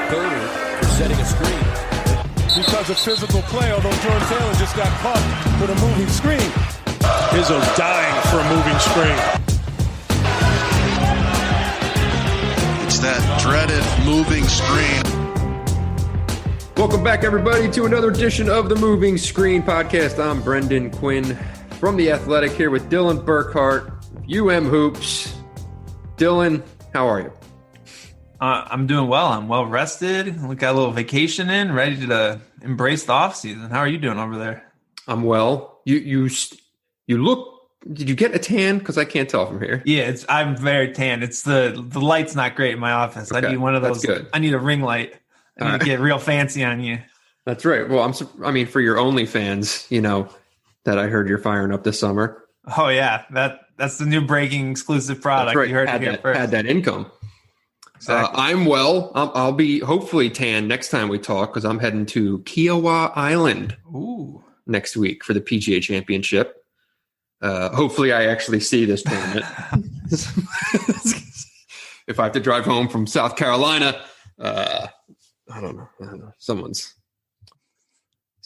third for setting a screen. Because of physical play, although Jordan Taylor just got caught with a moving screen. Izzo's dying for a moving screen. It's that dreaded moving screen. Welcome back, everybody, to another edition of the Moving Screen Podcast. I'm Brendan Quinn from The Athletic here with Dylan Burkhart, UM Hoops. Dylan, how are you? I'm doing well. I'm well rested. We got a little vacation in, ready to embrace the off season. How are you doing over there? I'm well. You look. Did you get a tan? Because I can't tell from here. Yeah, I'm very tan. It's the light's not great in my office. Okay, I need one of those. That's good. I need a ring light. I need to get real fancy on you. That's right. Well, I mean, for your OnlyFans, that I heard you're firing up this summer. Oh yeah, that's the new breaking exclusive product. That's right. You heard it here first. Had that income. Exactly. I'm well. I'll be hopefully tan next time we talk because I'm heading to Kiowa Island next week for the PGA Championship. Hopefully, I actually see this tournament. If I have to drive home from South Carolina, I don't know. Someone's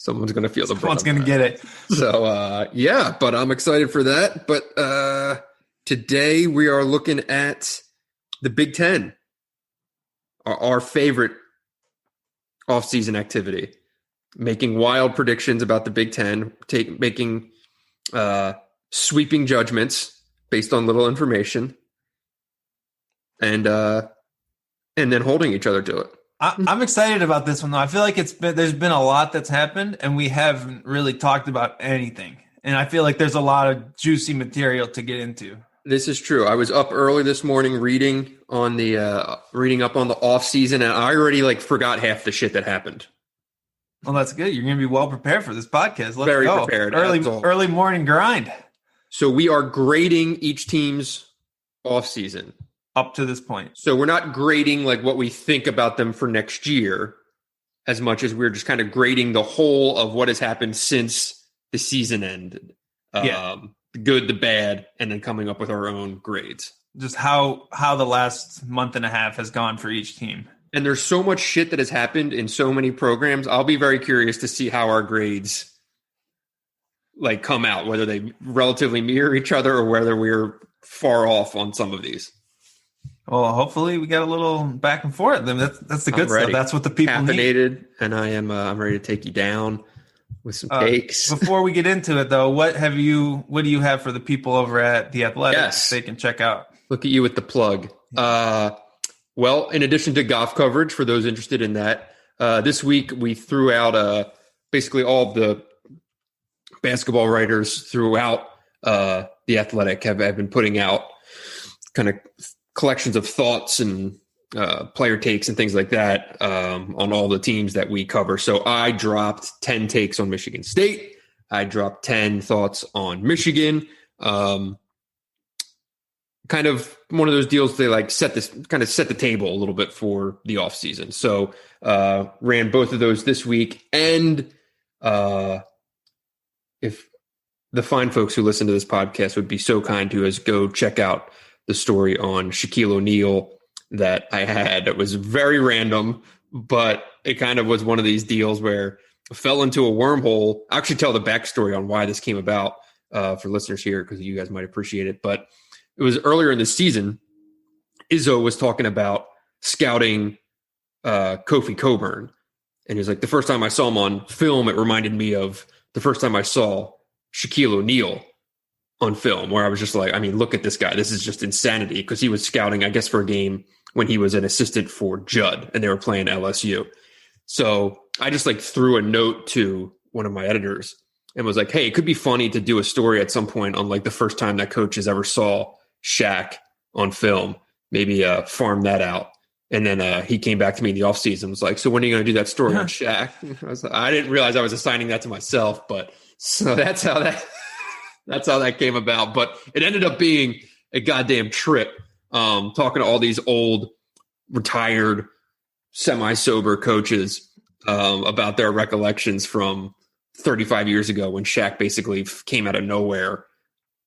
going to feel the brunt. Someone's going to get it. So, yeah, but I'm excited for that. But today we are looking at the Big Ten. Our favorite offseason activity, making wild predictions about the Big Ten, making sweeping judgments based on little information, and then holding each other to it. I'm excited about this one, though. I feel like there's been a lot that's happened, and we haven't really talked about anything. And I feel like there's a lot of juicy material to get into. This is true. I was up early this morning reading up on the off season, and I already forgot half the shit that happened. Well, that's good. You're going to be well prepared for this podcast. Let's Very go. prepared. Early morning grind. So we are grading each team's off season up to this point. So we're not grading what we think about them for next year, as much as we're just kind of grading the whole of what has happened since the season ended. The good, the bad, and then coming up with our own grades. Just how the last month and a half has gone for each team. And there's so much shit that has happened in so many programs. I'll be very curious to see how our grades come out, whether they relatively mirror each other or whether we're far off on some of these. Well, hopefully we got a little back and forth. That's the good stuff. That's what the people Caffeinated, need. And I'm ready to take you down with some takes. Before we get into it, though, what do you have for the people over at The Athletic yes. they can check out? Look at you with the plug. Well, in addition to golf coverage, for those interested in that, this week we threw out basically all of the basketball writers throughout The Athletic have been putting out kind of collections of thoughts and player takes and things like that on all the teams that we cover. So I dropped 10 takes on Michigan State. I dropped 10 thoughts on Michigan. Kind of one of those deals they set the table a little bit for the offseason. So ran both of those this week. And if the fine folks who listen to this podcast would be so kind to us, go check out the story on Shaquille O'Neal that I had. It was very random, but it kind of was one of these deals where I fell into a wormhole. I'll actually tell the backstory on why this came about for listeners here, because you guys might appreciate it. But it was earlier in the season. Izzo was talking about scouting Kofi Coburn. And he was like, the first time I saw him on film, it reminded me of the first time I saw Shaquille O'Neal on film, where I was just like, I mean, look at this guy. This is just insanity, because he was scouting, I guess, for a game when he was an assistant for Judd and they were playing LSU. So I just threw a note to one of my editors and was like, hey, it could be funny to do a story at some point on the first time that coaches ever saw Shaq on film, maybe farm that out. And then he came back to me in the offseason and was like, so when are you going to do that story on Shaq? I didn't realize I was assigning that to myself, but so that's how that came about. But it ended up being a goddamn trip, talking to all these old, retired, semi-sober coaches about their recollections from 35 years ago when Shaq basically came out of nowhere.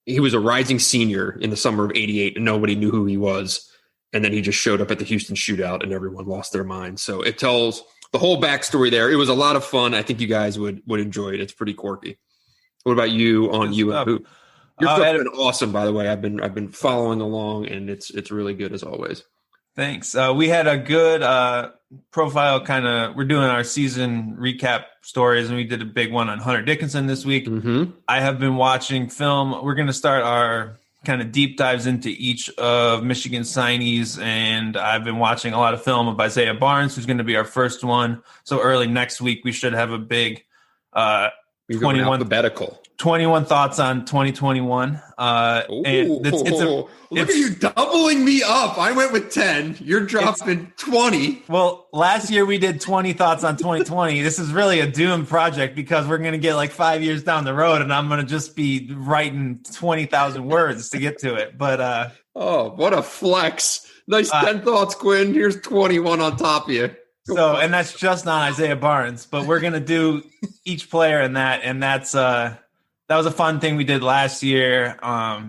He was a rising senior in the summer of '88, and nobody knew who he was. and then he just showed up at the Houston shootout and everyone lost their minds. So it tells the whole backstory there. It was a lot of fun. I think you guys would enjoy it. It's pretty quirky. What about you on UM Hoop? Your stuff's been awesome, by the way. I've been following along, and it's really good as always. Thanks. We had a good profile we're doing our season recap stories, and we did a big one on Hunter Dickinson this week. Mm-hmm. I have been watching film. We're going to start our kind of deep dives into each of Michigan signees, and I've been watching a lot of film of Isaiah Barnes, who's going to be our first one. So early next week, we should have a big 21 thoughts on 2021. And look at you doubling me up. I went with 10. You're dropping 20. Well, last year we did 20 thoughts on 2020. This is really a doomed project because we're going to get like 5 years down the road and I'm going to just be writing 20,000 words to get to it. But what a flex. Nice 10 thoughts, Quinn. Here's 21 on top of you. So, and that's just on Isaiah Barnes, but we're going to do each player in that. And that was a fun thing we did last year.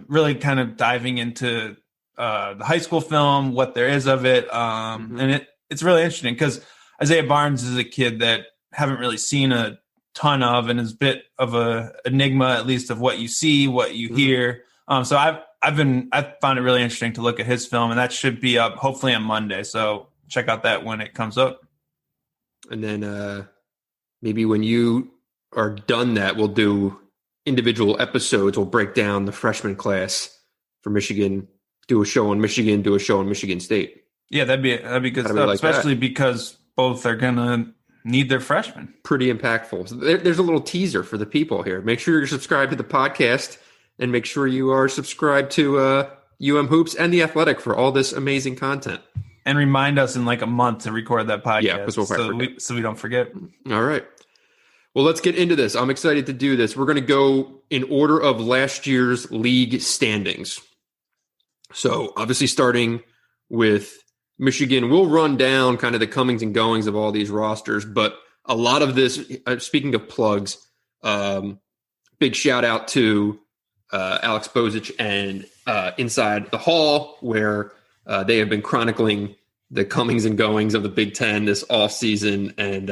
Really kind of diving into the high school film, what there is of it. And it's really interesting because Isaiah Barnes is a kid that haven't really seen a ton of, and is a bit of a enigma, at least of what you see, what you hear. So I found it really interesting to look at his film, and that should be up hopefully on Monday. So check out that when it comes up. And then maybe when you are done that, we'll do individual episodes. We'll break down the freshman class for Michigan, do a show on Michigan, do a show on Michigan State. Yeah, that'd be good stuff, especially because both are going to need their freshmen. Pretty impactful. So there's a little teaser for the people here. Make sure you're subscribed to the podcast and make sure you are subscribed to UM Hoops and The Athletic for all this amazing content. And remind us in like a month to record that podcast. Yeah, so we don't forget. All right. Well, let's get into this. I'm excited to do this. We're going to go in order of last year's league standings. So obviously starting with Michigan, we'll run down kind of the comings and goings of all these rosters, but a lot of this, speaking of plugs, big shout out to Alex Bozich and Inside the Hall, where they have been chronicling the comings and goings of the Big Ten this offseason and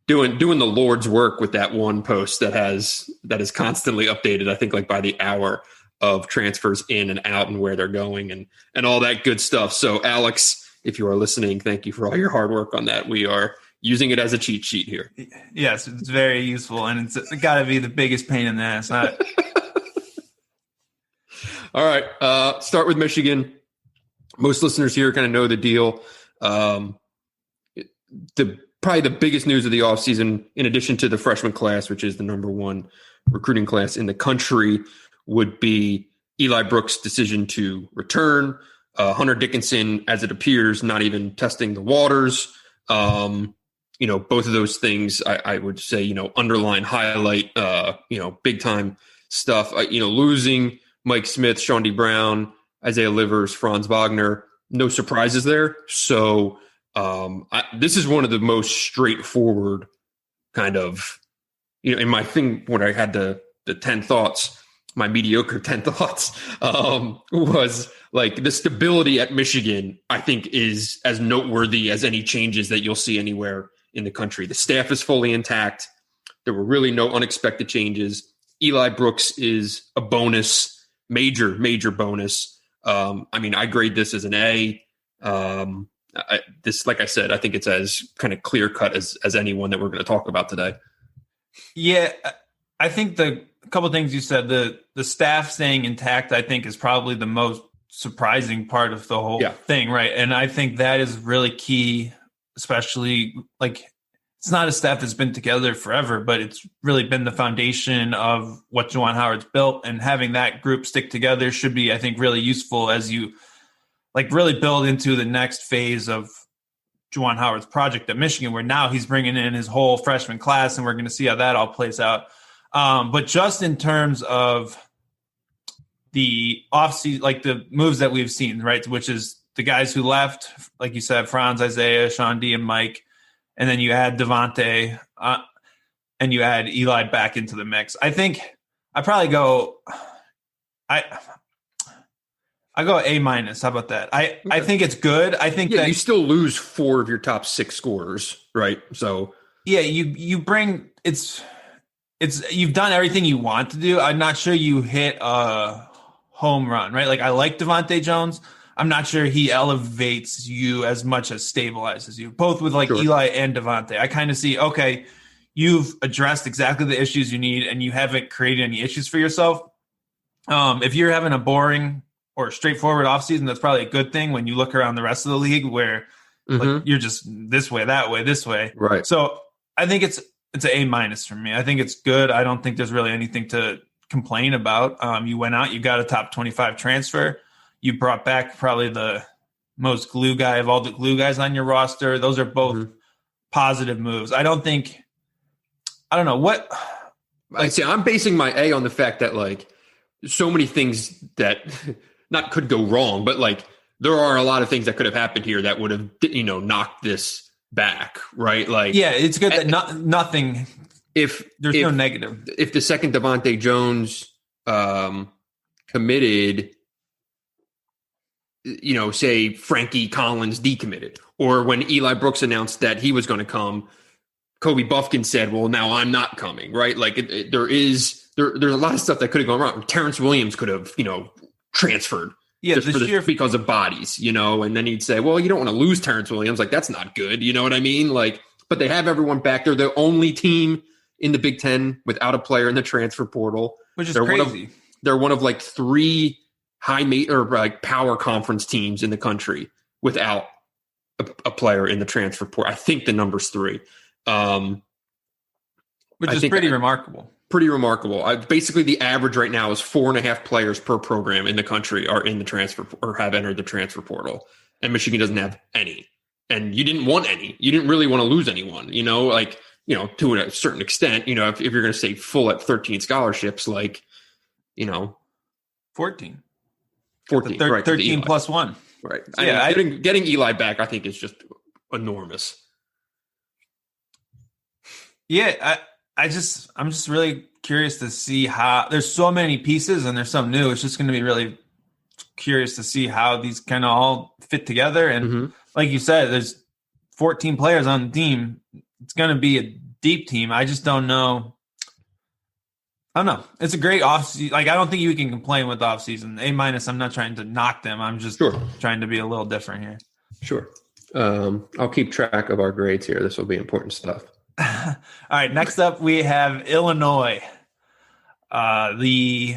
doing the Lord's work with that one post that is constantly updated, I think like by the hour, of transfers in and out and where they're going and all that good stuff. So Alex, if you are listening, thank you for all your hard work on that. We are using it as a cheat sheet here. Yes, it's very useful, and it's got to be the biggest pain in the ass. All right, start with Michigan. Most listeners here kind of know the deal. Probably the biggest news of the offseason, in addition to the freshman class, which is the number one recruiting class in the country, would be Eli Brooks' decision to return. Hunter Dickinson, as it appears, not even testing the waters. Both of those things I would say, underline, highlight, big time stuff. Losing Mike Smith, Sean D. Brown, Isaiah Livers, Franz Wagner, no surprises there. So this is one of the most straightforward kind of, in my thing when I had the 10 thoughts, my mediocre 10 thoughts was like the stability at Michigan, I think, is as noteworthy as any changes that you'll see anywhere in the country. The staff is fully intact. There were really no unexpected changes. Eli Brooks is a bonus, major bonus. I grade this as an A. Like I said, I think it's as kind of clear cut as anyone that we're going to talk about today. Yeah, I think the couple of things you said, the staff staying intact, I think is probably the most surprising part of the whole thing, right? And I think that is really key, especially like it's not a staff that's been together forever, but it's really been the foundation of what Juwan Howard's built, and having that group stick together should be, I think, really useful as you like really build into the next phase of Juwan Howard's project at Michigan, where now he's bringing in his whole freshman class, and we're going to see how that all plays out. But just in terms of the offseason, like the moves that we've seen, right, which is the guys who left, like you said, Franz, Isaiah, Sean D, and Mike, and then you add Devontae, and you add Eli back into the mix. I think I probably go I go A-. How about that? I think it's good. I think that you still lose 4 of your top 6 scorers, right? So yeah, you bring it's you've done everything you want to do. I'm not sure you hit a home run, right? Like I like Devontae Jones. I'm not sure he elevates you as much as stabilizes you, both with like Sure. Eli and Devontae. I kind of see, okay, you've addressed exactly the issues you need and you haven't created any issues for yourself. If you're having a boring or straightforward offseason, that's probably a good thing when you look around the rest of the league where like, you're just this way, that way, this way. Right. So I think it's an A- for me. I think it's good. I don't think there's really anything to complain about. You went out, you got a top 25 transfer. You brought back probably the most glue guy of all the glue guys on your roster. Those are both positive moves. I don't know what. Like, see, I'm basing my A on the fact that like so many things that not could go wrong, but like there are a lot of things that could have happened here that would have, knocked this back, right? Like, yeah, it's good that nothing. If there's no negative, if the second Devontae Jones committed, say Frankie Collins decommitted, or when Eli Brooks announced that he was going to come, Kobe Buffkin said, well, now I'm not coming, right? Like there's a lot of stuff that could have gone wrong. Terrence Williams could have, transferred because of bodies, and then he'd say, well, you don't want to lose Terrence Williams. Like, that's not good. You know what I mean? Like, but they have everyone back. They're the only team in the Big Ten without a player in the transfer portal. Which is crazy. They're one of like 3 power conference teams in the country without a player in the transfer portal. I think the number's 3. Which is pretty remarkable. Pretty remarkable. Basically, the average right now is 4.5 players per program in the country are in the transfer or have entered the transfer portal, and Michigan doesn't have any. And you didn't want any. You didn't really want to lose anyone. To a certain extent. If you're going to say full at 13 scholarships, 14, 14, right? 13 plus 1, right? Yeah, getting Eli back, I think, is just enormous. Yeah, I'm just really curious to see how there's so many pieces and there's some new. It's just going to be really curious to see how these kind of all fit together. And like you said, there's 14 players on the team. It's going to be a deep team. I just don't know. I don't know. It's a great offseason. Like, I don't think you can complain with the offseason. A-. I'm not trying to knock them. I'm just trying to be a little different here. Sure. I'll keep track of our grades here. This will be important stuff. All right. Next up, we have Illinois, the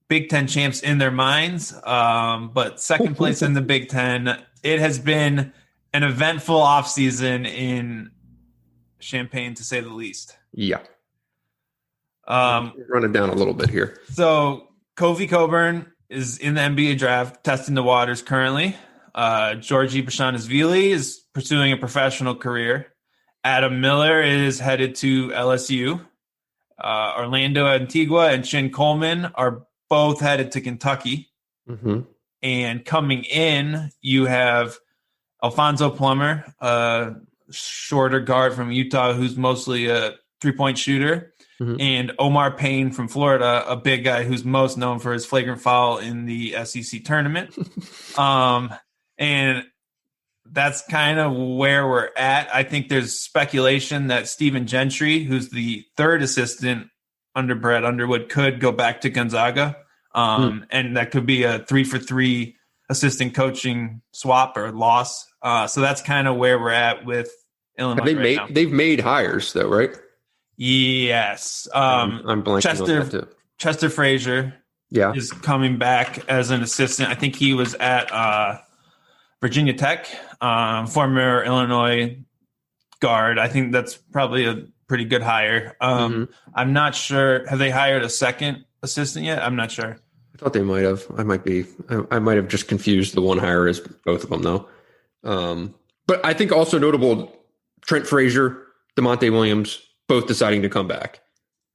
Big Ten champs in their minds, but second place in the Big Ten. It has been an eventful offseason in Champaign, to say the least. Yeah. Run it down a little bit here. So Kofi Coburn is in the NBA draft, testing the waters currently. Georgie Bashanishvili is pursuing a professional career. Adam Miller is headed to LSU. Orlando Antigua and Chin Coleman are both headed to Kentucky. And coming in, you have Alfonso Plummer, a shorter guard from Utah who's mostly a three-point shooter, and Omar Payne from Florida, a big guy who's most known for his flagrant foul in the SEC tournament. And that's kind of where we're at. I think there's speculation that Stephen Gentry, who's the third assistant under Brad Underwood, could go back to Gonzaga. And that could be a 3-for-3 assistant coaching swap or loss. So that's kind of where we're at with Illinois. They've made hires though, right? Yes. I'm blanking on that too. Chester Frazier is coming back as an assistant. I think he was at Virginia Tech, former Illinois guard. I think that's probably a pretty good hire. I'm not sure. Have they hired a second assistant yet? I'm not sure. I thought they might have. I might have just confused the one hire as both of them though. But I think also notable, Trent Frazier, DeMonte Williams, both deciding to come back,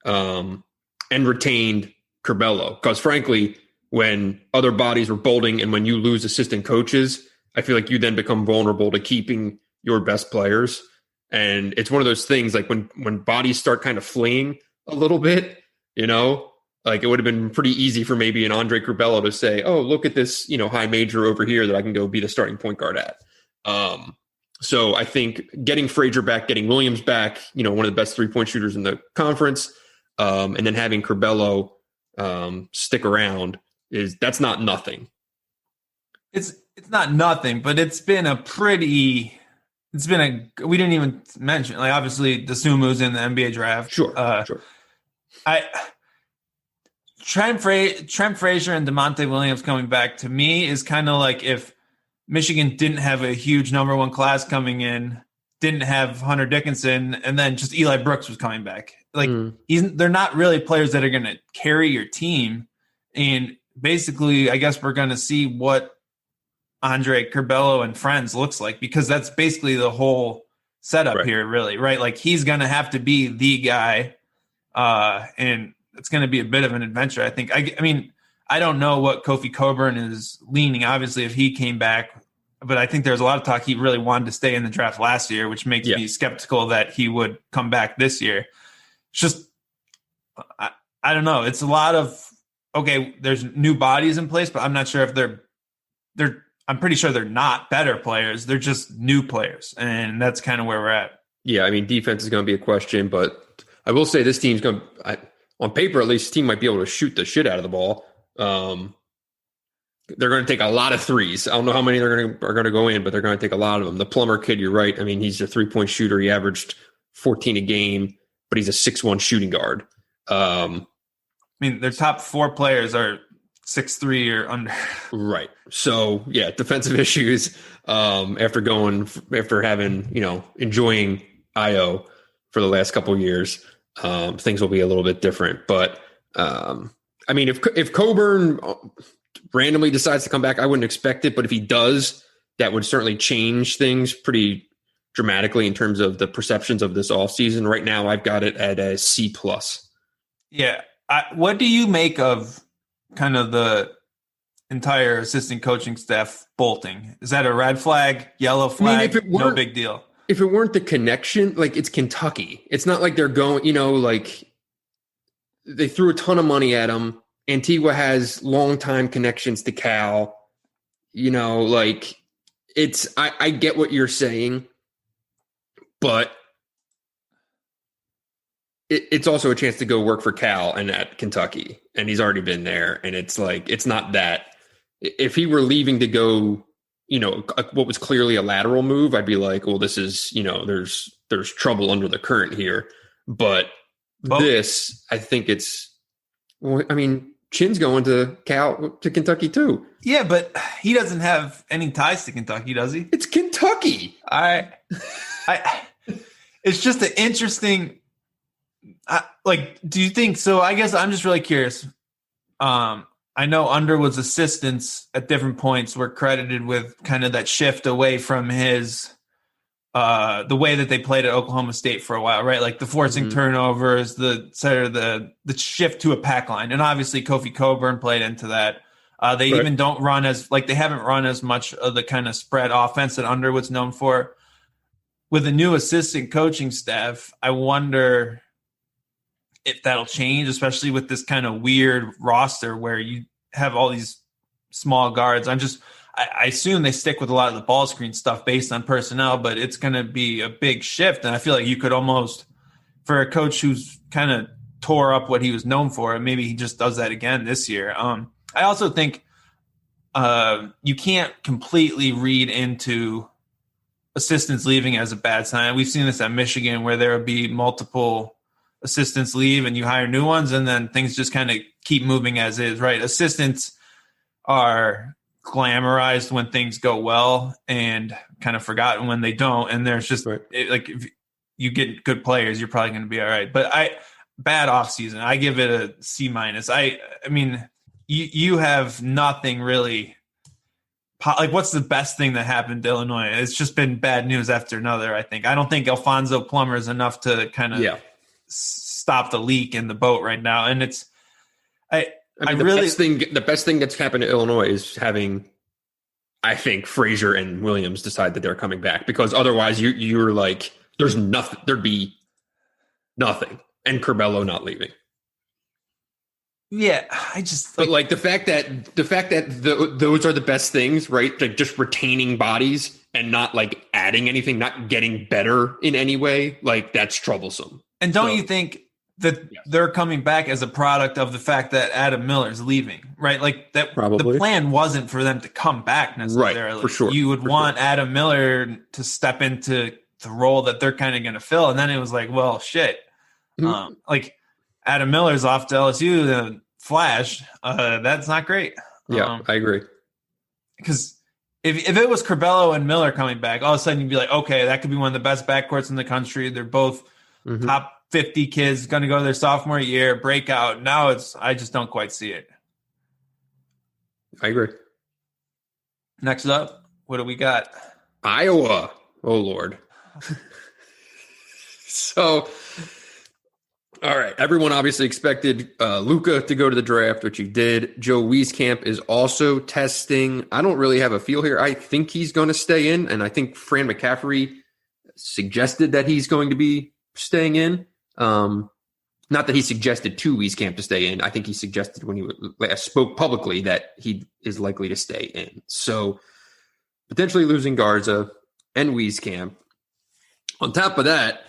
and retained Curbelo. Because frankly, when other bodies were bolting and when you lose assistant coaches, I feel like you then become vulnerable to keeping your best players. And it's one of those things like when bodies start kind of fleeing a little bit, Like it would have been pretty easy for maybe an Andre Curbelo to say, oh, look at this, high major over here that I can go be the starting point guard at. So I think getting Frazier back, getting Williams back, one of the best 3-point shooters in the conference, and then having Curbelo stick around that's not nothing. It's not nothing, but we didn't even mention, like, obviously the Sumu's in the NBA draft. Sure. Trent Frazier and DeMonte Williams coming back to me is kind of like if Michigan didn't have a huge number one class coming in, didn't have Hunter Dickinson, and then just Eli Brooks was coming back. Like they're not really players that are going to carry your team. And basically, I guess we're going to see what Andre Curbelo and friends looks like, because that's basically the whole setup here, really, right? Like he's going to have to be the guy, and it's going to be a bit of an adventure, I think. I mean, I don't know what Kofi Coburn is leaning, obviously, if he came back, but I think there's a lot of talk he really wanted to stay in the draft last year, which makes me skeptical that he would come back this year. It's just, I don't know. It's a lot of, okay, there's new bodies in place, but I'm not sure if I'm pretty sure they're not better players. They're just new players, and that's kind of where we're at. Yeah, I mean, defense is going to be a question, but I will say this team's going to, on paper at least, this team might be able to shoot the shit out of the ball. They're going to take a lot of threes. I don't know how many are going to go in, but they're going to take a lot of them. The Plummer kid, you're right. I mean, he's a 3-point shooter. He averaged 14 a game, but he's a 6'1" shooting guard. I mean, their top 4 players are 6'3" or under. Right. So yeah, defensive issues. After having, enjoying IO for the last couple of years, things will be a little bit different. But I mean, if Coburn randomly decides to come back, I wouldn't expect it. But if he does, that would certainly change things pretty dramatically in terms of the perceptions of this offseason. Right now, I've got it at a C+. Yeah. What do you make of kind of the entire assistant coaching staff bolting? Is that a red flag, yellow flag? I mean, no big deal. If it weren't the connection, like it's Kentucky. It's not like they're going, like they threw a ton of money at him. Antigua has longtime connections to Cal. Like I get what you're saying, but it's also a chance to go work for Cal and at Kentucky, and he's already been there. And it's like, it's not that. If he were leaving to go, what was clearly a lateral move, I'd be like, well, this is, there's trouble under the current here. But this, I think Chin's going to Kentucky too. Yeah, but he doesn't have any ties to Kentucky, does he? It's Kentucky. It's just an interesting. Do you think so? I guess I'm just really curious. I know Underwood's assistants at different points were credited with kind of that shift away from his the way that they played at Oklahoma State for a while, right? Like the forcing turnovers, the shift to a pack line. And obviously Kofi Coburn played into that. They even don't run they haven't run as much of the kind of spread offense that Underwood's known for. With a new assistant coaching staff, I wonder if that'll change, especially with this kind of weird roster where you have all these small guards. I assume they stick with a lot of the ball screen stuff based on personnel, but it's going to be a big shift. And I feel like you could almost, for a coach who's kind of tore up what he was known for, and maybe he just does that again this year. I also think you can't completely read into assistants leaving as a bad sign. We've seen this at Michigan where there will be multiple assistants leave and you hire new ones, and then things just kind of keep moving as is, right? Assistants are glamorized when things go well and kind of forgotten when they don't. And there's just if you get good players, you're probably going to be all right. But bad offseason, I give it a C-. I mean, you have nothing really. Like, what's the best thing that happened to Illinois? It's just been bad news after another, I think. I don't think Alfonso Plummer is enough to kind of stop the leak in the boat right now. And it's, the best thing that's happened to Illinois is having, I think, Frazier and Williams decide that they're coming back, because otherwise you're like, there's nothing, there'd be nothing. And Curbelo not leaving. Yeah, I just but like the fact that those are the best things, right? Like just retaining bodies and not like adding anything, not getting better in any way, like that's troublesome. And don't you think that they're coming back as a product of the fact that Adam Miller's leaving, right? Like that Probably. The plan wasn't for them to come back necessarily. Right, for sure. You would want Adam Miller to step into the role that they're kind of going to fill. And then it was like, well, shit. Like Adam Miller's off to LSU, the Flash. That's not great. Yeah, I agree. Because if it was Corbello and Miller coming back, all of a sudden you'd be like, okay, that could be one of the best backcourts in the country. They're both top 50 kids going to go to their sophomore year, breakout. Now I just don't quite see it. I agree. Next up, what do we got? Iowa. Oh, Lord. So, all right. Everyone obviously expected Luka to go to the draft, which he did. Joe Wieskamp is also testing. I don't really have a feel here. I think he's going to stay in, and I think Fran McCaffrey suggested that he's going to be staying in. Not that he suggested to Wieskamp to stay in. I think he suggested when he spoke publicly that he is likely to stay in. So potentially losing Garza and Wieskamp. On top of that,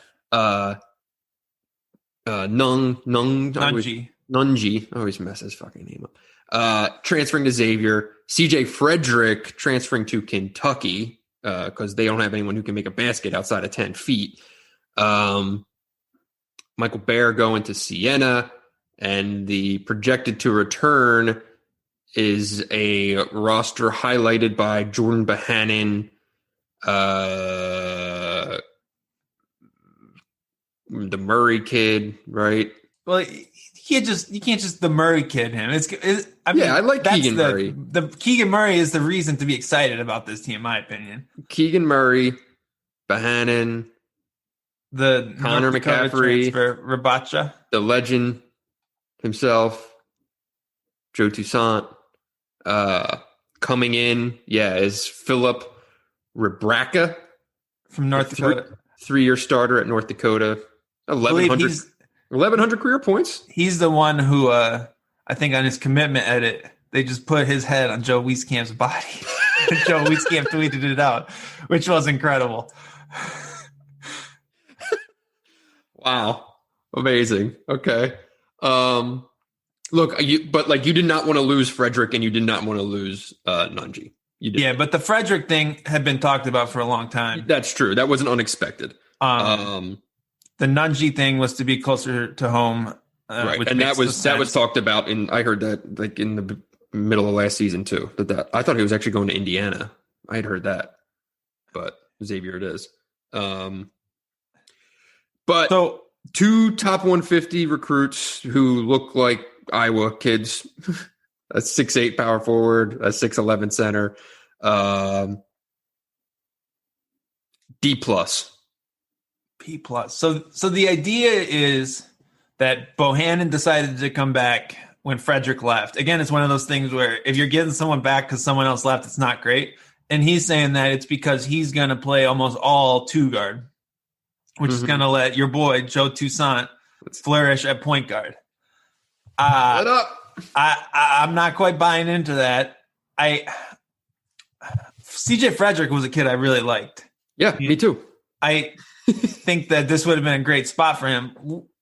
Nunji. I always mess his fucking name up. Transferring to Xavier. CJ Frederick transferring to Kentucky because they don't have anyone who can make a basket outside of 10 feet. Michael Bear going to Siena, and the projected to return is a roster highlighted by Jordan Bohannon, the Murray kid, right? Well, you can't just the Murray kid him. I like Keegan Murray. The Keegan Murray is the reason to be excited about this team, in my opinion. Keegan Murray, Bohannon, the Connor McCaffrey, Rabacha, the legend himself, Joe Toussaint, coming in, is Philip Rebraca from North Dakota, 3-year starter at North Dakota, 1,100 career points. He's the one who, I think, on his commitment edit, they just put his head on Joe Wieskamp's body. Joe Wieskamp tweeted it out, which was incredible. Wow. Amazing. Okay. Look, you did not want to lose Frederick and you did not want to lose Nunji. You did. Yeah, but the Frederick thing had been talked about for a long time. That's true. That wasn't unexpected. The Nunji thing was to be closer to home. Right. And that was talked about I heard that like in the middle of last season too. I thought he was actually going to Indiana. I had heard that. But Xavier it is. But so, 2 top 150 recruits who look like Iowa kids, a 6'8" power forward, a 6'11" center, D+. P+. So the idea is that Bohannon decided to come back when Frederick left. Again, it's one of those things where if you're getting someone back because someone else left, it's not great. And he's saying that it's because he's going to play almost all 2-guard. Which is going to let your boy, Joe Toussaint, flourish at point guard. I'm not quite buying into that. CJ Frederick was a kid I really liked. Yeah, me too. I think that this would have been a great spot for him.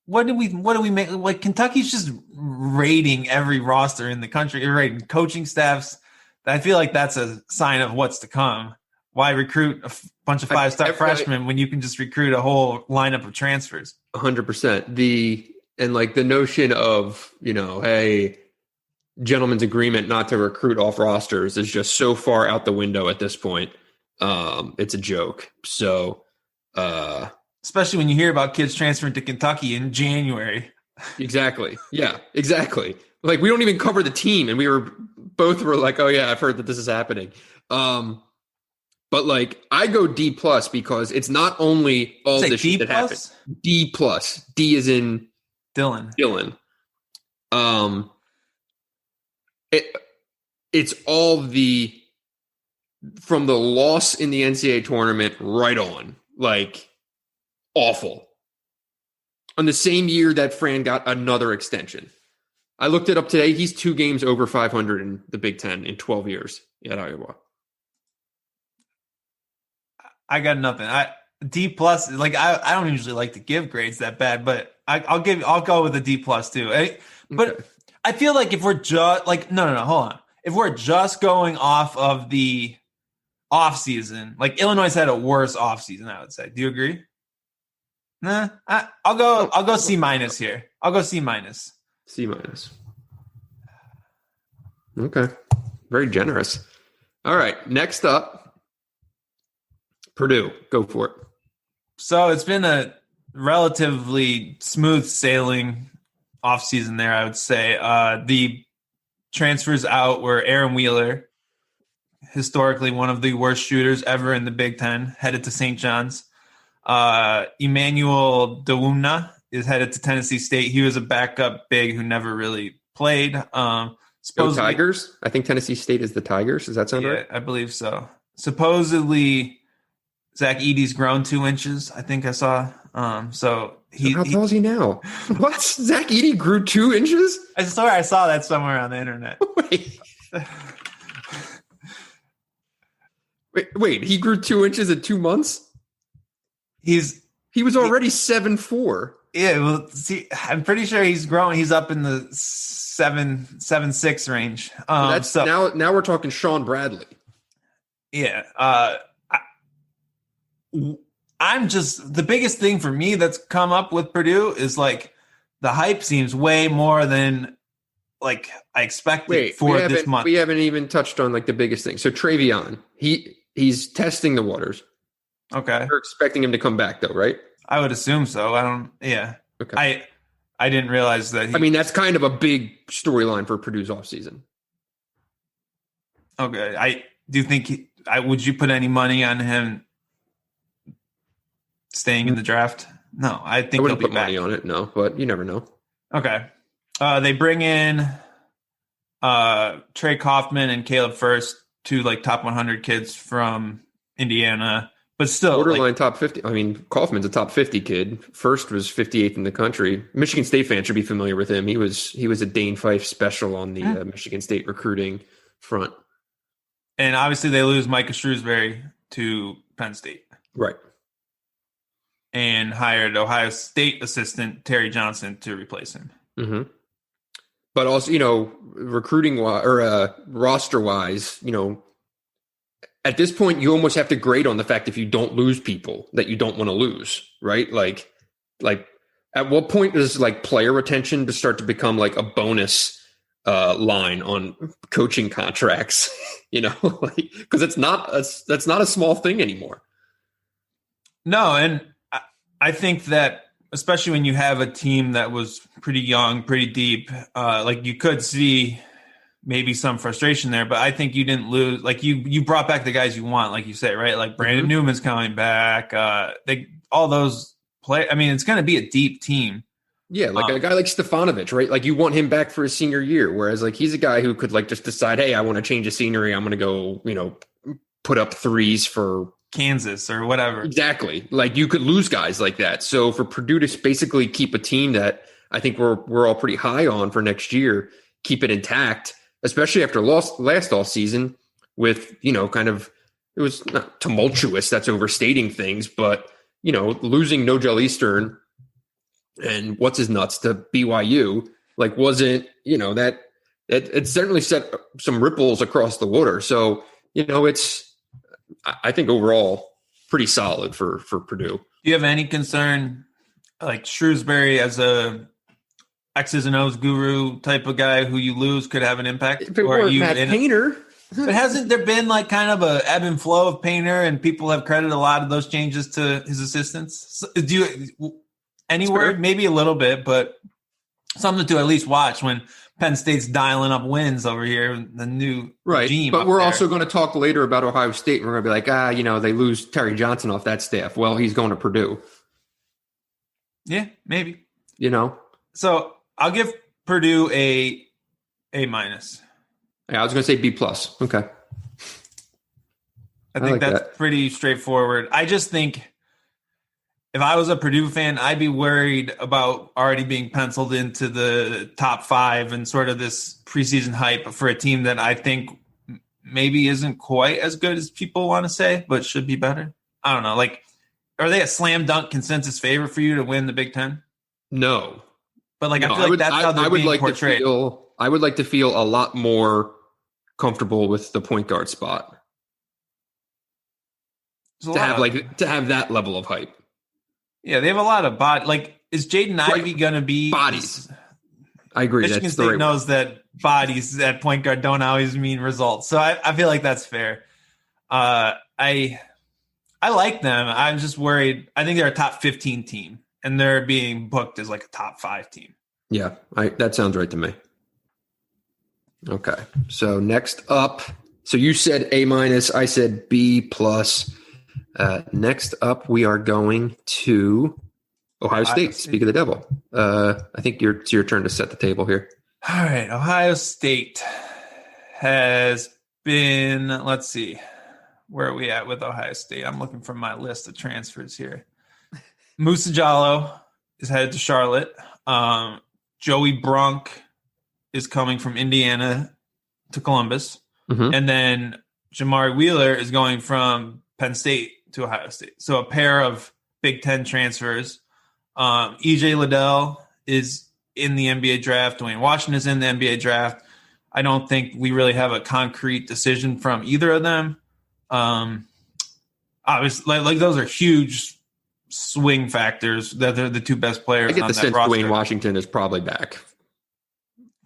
What do we make? Like Kentucky's just raiding every roster in the country, raiding coaching staffs. I feel like that's a sign of what's to come. Why recruit a bunch of 5-star freshmen when you can just recruit a whole lineup of transfers? 100%. The notion of, hey, gentleman's agreement not to recruit off rosters is just so far out the window at this point. It's a joke. So, especially when you hear about kids transferring to Kentucky in January. Exactly. Yeah, exactly. Like we don't even cover the team, and we were like, oh yeah, I've heard that this is happening. But like I go D+ because it's not only all the shit that happened. D+. D is in Dylan. It's all from the loss in the NCAA tournament right on. Like awful. On the same year that Fran got another extension. I looked it up today. He's 2 games over 500 in the Big Ten in 12 years at Iowa. I got nothing. D plus. Like I don't usually like to give grades that bad, but I'll go with a D plus too. But okay. I feel like if we're just like no, hold on. If we're just going off of the offseason, like Illinois had a worse offseason, I would say. Do you agree? Nah, I'll go C minus here. I'll go C minus. C minus. Okay. Very generous. All right. Next up, Purdue. Go for it. So it's been a relatively smooth sailing offseason there, I would say. The transfers out were Aaron Wheeler, historically one of the worst shooters ever in the Big Ten, headed to St. John's. Emmanuel Dewumna is headed to Tennessee State. He was a backup big who never really played. Go Tigers? I think Tennessee State is the Tigers. Does that sound right? I believe so. Supposedly, Zach Edey's grown 2 inches. I think I saw. How tall is he now? What? Zach Edey grew 2 inches? I swear I saw that somewhere on the internet. Wait, he grew 2 inches in 2 months? He was already 7'4". Yeah, well, see, I'm pretty sure he's growing. He's up in the 7'6" range. Now we're talking Sean Bradley. Yeah, I'm just the biggest thing for me that's come up with Purdue is like the hype seems way more than like I expected this month. We haven't even touched on like the biggest thing. So Travion, he's testing the waters. Okay. You're expecting him to come back though, right? I would assume so. Okay. I didn't realize that. That's kind of a big storyline for Purdue's offseason. Okay. I do think would you put any money on him staying in the draft? No, I think I wouldn't he'll put be back. money on it. No, but you never know. Okay. They bring in Trey Kaufman and Caleb First, 2 like top 100 kids from Indiana. But still, borderline top 50. Kaufman's a top 50 kid. First was 58th in the country. Michigan State fans should be familiar with him. He was a Dane Fife special on the Michigan State recruiting front. And obviously, they lose Micah Shrewsbury to Penn State, right? And hired Ohio State assistant Terry Johnson to replace him. Mm-hmm. But also, recruiting or roster wise, at this point, you almost have to grade on the fact if you don't lose people that you don't want to lose, right? Like at what point does like player retention to start to become like a bonus line on coaching contracts? Because that's not a small thing anymore. No, and I think that especially when you have a team that was pretty young, pretty deep, like you could see maybe some frustration there, but I think you didn't lose. Like you brought back the guys you want, like you say, right? Like Brandon Newman's coming back. All those play. It's going to be a deep team. Yeah, like a guy like Stefanovic, right? Like you want him back for his senior year, whereas like he's a guy who could like just decide, hey, I want to change the scenery. I'm going to go, put up threes for Kansas or whatever. Exactly. Like you could lose guys like that. So for Purdue to basically keep a team that I think we're all pretty high on for next year, keep it intact. Especially after last offseason with, it was not tumultuous. That's overstating things, but, losing Nojel Eastern and what's his nuts to BYU, like wasn't, that it certainly set some ripples across the water. So, it's, I think overall pretty solid for Purdue. Do you have any concern like Shrewsbury as a X's and O's guru type of guy who you lose could have an impact? If it weren't Matt Painter. But hasn't there been like kind of a ebb and flow of Painter and people have credited a lot of those changes to his assistants? Do you any word? Maybe a little bit, but something to at least watch when Penn State's dialing up wins over here, the new regime. But we're also going to talk later about Ohio State. And we're going to be like, they lose Terry Johnson off that staff. Well, he's going to Purdue. Yeah, maybe. So I'll give Purdue a minus. Yeah, I was going to say B plus. Okay. I think that's pretty straightforward. I just think if I was a Purdue fan, I'd be worried about already being penciled into the top 5 and sort of this preseason hype for a team that I think maybe isn't quite as good as people want to say, but should be better. I don't know. Like, are they a slam dunk consensus favorite for you to win the Big Ten? No. But like, no, I feel like that's how they're being portrayed. I would like to feel a lot more comfortable with the point guard spot. To have that level of hype. Yeah, they have a lot of body. Like, is Jaden Ivey going to be bodies? I agree. Michigan State knows that bodies at point guard don't always mean results, so I feel like that's fair. I like them. I'm just worried. I think they're a top 15 team, and they're being booked as like a top 5 team. Yeah, that sounds right to me. Okay, so next up, so you said A-, I said B+. Next up, we are going to Ohio State. Speak of the devil. I think it's your turn to set the table here. All right, Ohio State has been, let's see, where are we at with Ohio State? I'm looking for my list of transfers here. Musa Jallow is headed to Charlotte. Joey Brunk is coming from Indiana to Columbus. Mm-hmm. And then Jamari Wheeler is going from Penn State to Ohio State. So a pair of Big Ten transfers. EJ Liddell is in the NBA draft. Dwayne Washington is in the NBA draft. I don't think we really have a concrete decision from either of them. Obviously, like those are huge swing factors that they're the 2 best players. I get the sense Dwayne Washington is probably back.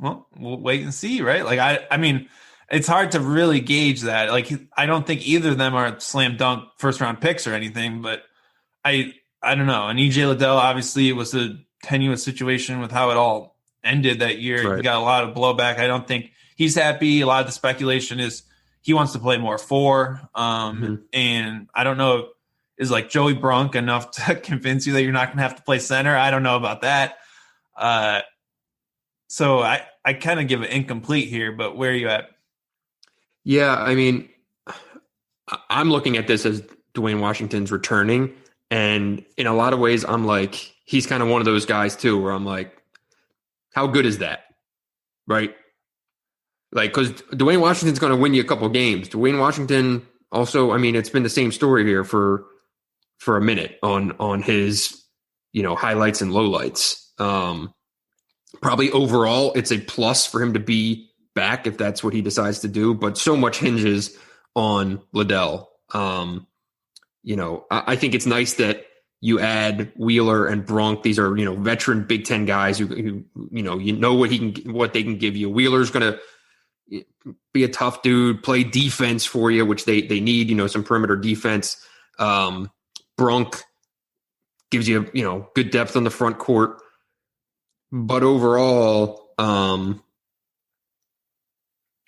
Well, we'll wait and see, right? Like I mean, it's hard to really gauge that. Like, I don't think either of them are slam dunk first round picks or anything, but I don't know. And EJ Liddell, obviously, it was a tenuous situation with how it all ended that year. Right. He got a lot of blowback. I don't think he's happy. A lot of the speculation is he wants to play more 4. And I don't know, is like Joey Brunk enough to convince you that you're not going to have to play center? I don't know about that. So I kind of give it incomplete here, but where are you at? Yeah, I mean, I'm looking at this as Dwayne Washington's returning. And in a lot of ways, I'm like, he's kind of one of those guys, too, where I'm like, how good is that? Right? Like, because Dwayne Washington's going to win you a couple of games. Dwayne Washington also, I mean, it's been the same story here for a minute on his, highlights and lowlights. Probably overall, it's a plus for him to be back if that's what he decides to do, but so much hinges on Liddell. I think it's nice that you add Wheeler and Brunk. These are, veteran Big Ten guys who what they can give you. Wheeler's going to be a tough dude, play defense for you, which they need, some perimeter defense. Brunk gives you, good depth on the front court. But overall,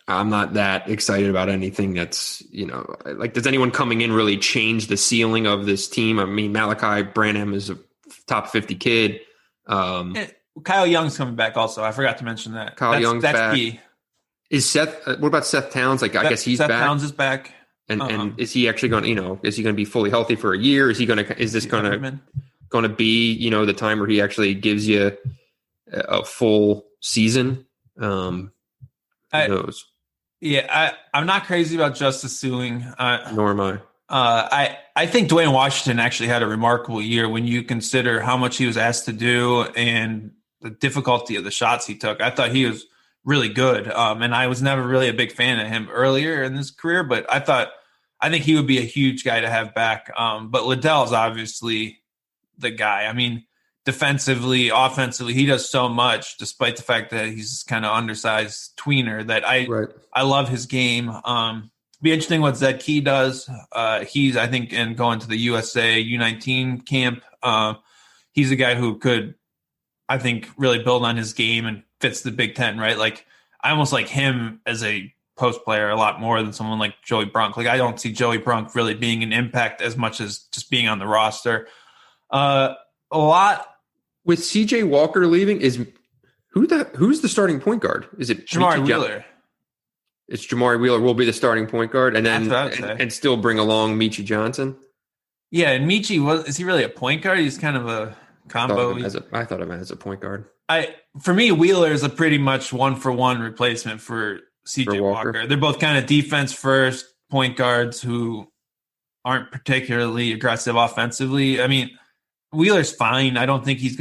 I'm not that excited about anything that's, does anyone coming in really change the ceiling of this team? I mean, Malachi Branham is a top 50 kid. Kyle Young's coming back also. I forgot to mention that. Young's that's back. Key. Is Seth, what about Seth Towns? I guess he's Seth back. Seth Towns is back. And is he actually going to, is he going to be fully healthy for a year? Is this going to be, the time where he actually gives you a full season? Who knows? Yeah, I'm not crazy about Justice Sueing. Nor am I. I think Dwayne Washington actually had a remarkable year when you consider how much he was asked to do and the difficulty of the shots he took. I thought he was really good. And I was never really a big fan of him earlier in his career, but I think he would be a huge guy to have back. But Liddell is obviously the guy. I mean, defensively, offensively, he does so much, despite the fact that he's kind of undersized tweener, that I love his game. Be interesting what Zed Key does. He's, I think, in going to the USA U19 camp. He's a guy who could, I think, really build on his game and fits the Big Ten, right? Like, I almost like him as a post player a lot more than someone like Joey Brunk. Like, I don't see Joey Brunk really being an impact as much as just being on the roster. A lot with CJ Walker leaving, who's the starting point guard? Is it Jamari Wheeler? It's Jamari Wheeler will be the starting point guard, and then and still bring along Michi Johnson. Yeah, and Michi is he really a point guard? He's kind of a combo. I thought of him as a point guard. For me, Wheeler is a pretty much 1-for-1 replacement for CJ Walker. They're both kind of defense first point guards who aren't particularly aggressive offensively. I mean, Wheeler's fine. I don't think he's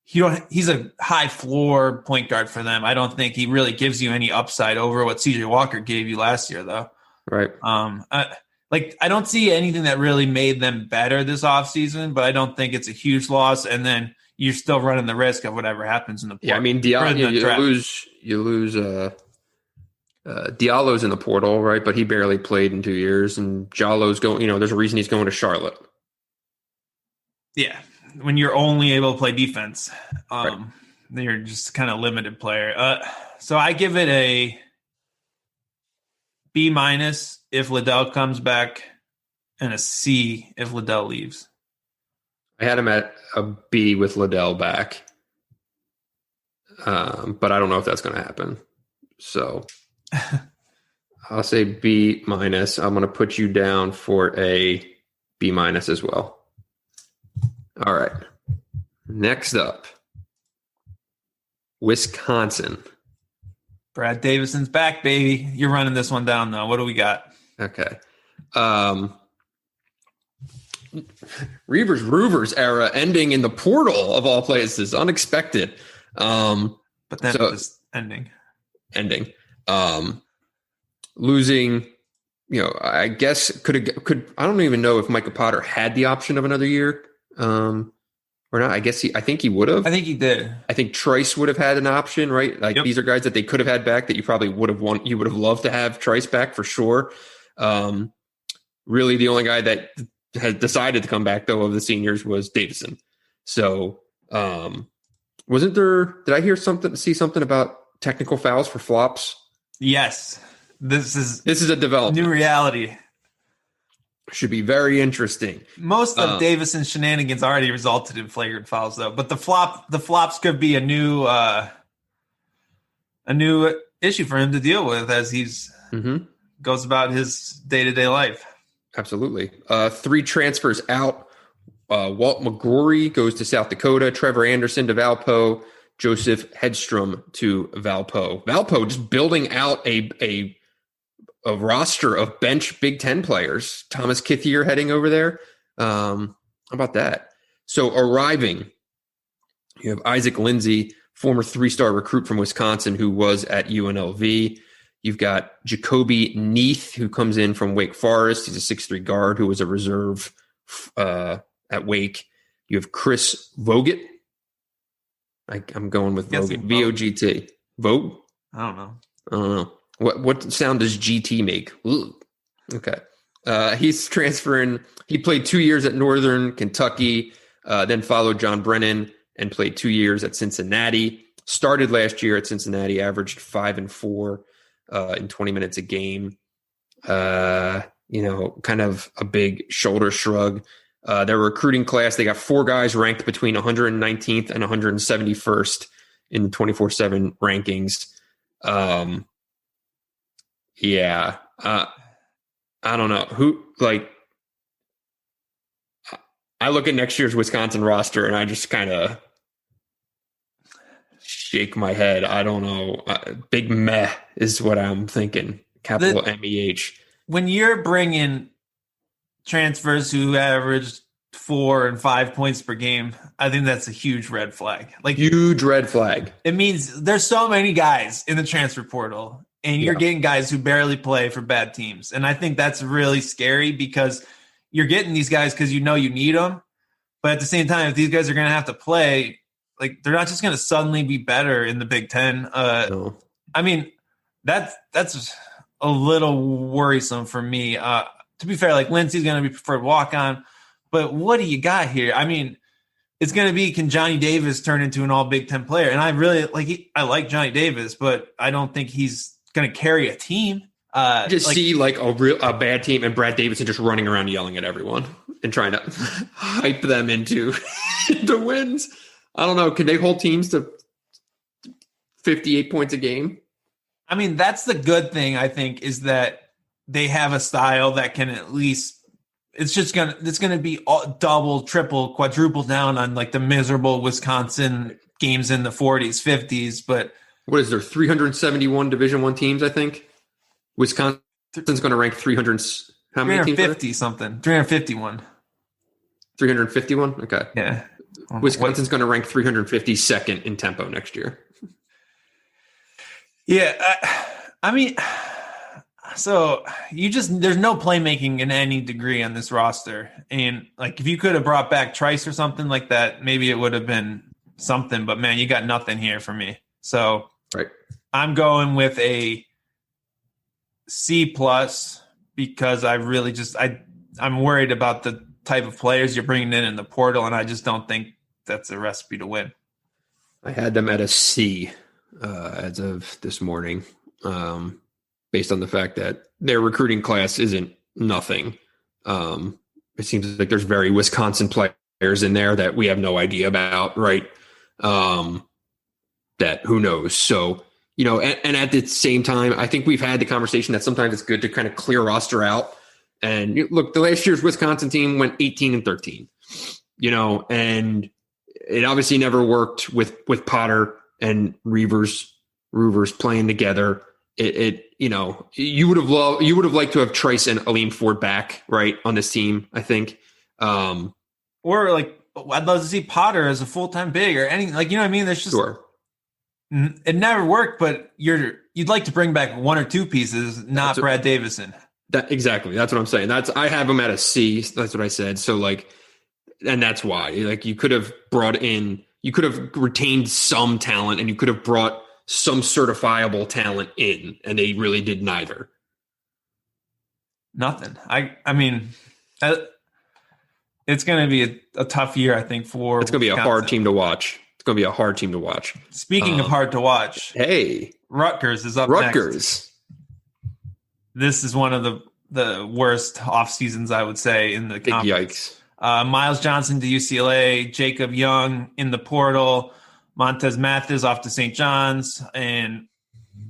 he's a high floor point guard for them. I don't think he really gives you any upside over what CJ Walker gave you last year, though. Right. I don't see anything that really made them better this offseason, but I don't think it's a huge loss. And then you're still running the risk of whatever happens in the portal. Yeah, I mean, you lose Diallo's in the portal, right? But he barely played in 2 years, and Jallo's going. There's a reason he's going to Charlotte. Yeah, when you're only able to play defense, right. You're just kind of limited player. So I give it a B- if Liddell comes back, and a C if Liddell leaves. I had him at a B with Liddell back, but I don't know if that's going to happen. So I'll say B-. I'm going to put you down for a B- as well. All right. Next up, Wisconsin. Brad Davison's back, baby. You're running this one down, though. What do we got? Okay. Reavers era ending in the portal of all places. Unexpected. But then just ending. Losing, I guess could I don't even know if Micah Potter had the option of another year. Or not. I think he would have. I think he did. I think Trice would have had an option, right? Like, These are guys that they could have had back that you probably would have won. You would have loved to have Trice back for sure. Really, the only guy that has decided to come back, though, of the seniors was Davison. So, wasn't there? Did I see something about technical fouls for flops? Yes, this is a development. New reality. Should be very interesting. Most of Davison's shenanigans already resulted in flagrant fouls, though. But the flops could be a new issue for him to deal with as he's goes about his day-to-day life. Absolutely. 3 transfers out. Walt McGrory goes to South Dakota. Trevor Anderson to Valpo. Joseph Hedstrom to Valpo. Valpo just building out a roster of bench Big Ten players. Thomas Kithier heading over there. How about that? So arriving, you have Isaac Lindsey, former 3-star recruit from Wisconsin who was at UNLV. You've got Jacoby Neath, who comes in from Wake Forest. He's a 6'3" guard who was a reserve at Wake. You have Chris Vogt. I'm going with Vogt. V-O-G-T. Vogt? I don't know. What sound does GT make? Ooh. Okay. He's transferring. He played 2 years at Northern Kentucky, then followed John Brennan and played 2 years at Cincinnati. Started last year at Cincinnati, averaged 5 and 4 in 20 minutes a game. Kind of a big shoulder shrug. Their recruiting class, they got 4 guys ranked between 119th and 171st in the 24/7 rankings. I don't know who, I look at next year's Wisconsin roster and I just kind of shake my head. I don't know. Big meh is what I'm thinking. Capital MEH. When you're bringing transfers who averaged 4 and 5 points per game, I think that's a huge red flag. Huge red flag. It means there's so many guys in the transfer portal. And you're getting guys who barely play for bad teams. And I think that's really scary because you're getting these guys because you need them. But at the same time, if these guys are going to have to play, they're not just going to suddenly be better in the Big Ten. No. I mean, that's a little worrisome for me. To be fair, Lindsey's going to be preferred walk-on. But what do you got here? I mean, it's going to be, can Johnny Davis turn into an all Big Ten player? And I really I like Johnny Davis, but I don't think he's going to carry a team. See a bad team and Brad Davidson just running around yelling at everyone and trying to hype them into wins. I don't know. Can they hold teams to 58 points a game? I mean, that's the good thing, I think, is that they have a style that can at least it's going to be double, triple, quadruple down on like the miserable Wisconsin games in the 40s, 50s. But what is there? 371 Division I teams, I think. Wisconsin's going to rank 300. How many teams? 350 something. 351. 351. Okay. Yeah. Wisconsin's going to rank 352nd in tempo next year. Yeah, I mean, so there's no playmaking in any degree on this roster. And like, if you could have brought back Trice or something like that, maybe it would have been something, but man, you got nothing here for me. So right. I'm going with a C+ because I really I'm worried about the type of players you're bringing in the portal. And I just don't think that's a recipe to win. I had them at a C as of this morning. Based on the fact that their recruiting class isn't nothing. It seems like there's very Wisconsin players in there that we have no idea about, right? That who knows. So, and at the same time, I think we've had the conversation that sometimes it's good to kind of clear roster out. And look, the last year's Wisconsin team went 18-13, and it obviously never worked with Potter and Reuvers playing together. You would have liked to have Trice and Aleem Ford back, right, on this team, I think. Or like, I'd love to see Potter as a full-time big or anything. Like, you know what I mean? There's just, sure. It never worked, but you'd like to bring back one or two pieces, not Brad Davison. Exactly. That's what I'm saying. I have him at a C. That's what I said. So like, and that's why, like, you could have retained some talent and you could have brought some certifiable talent in, and they really did neither. Nothing. I mean, it's going to be a tough year, I think, for it's going to be a hard team to watch. It's going to be a hard team to watch. Speaking of hard to watch, hey, Rutgers is up next. This is one of the worst off seasons, I would say, in the conference. Yikes. Miles Johnson to UCLA, Jacob Young in the portal, Montez Mathis off to St. John's, and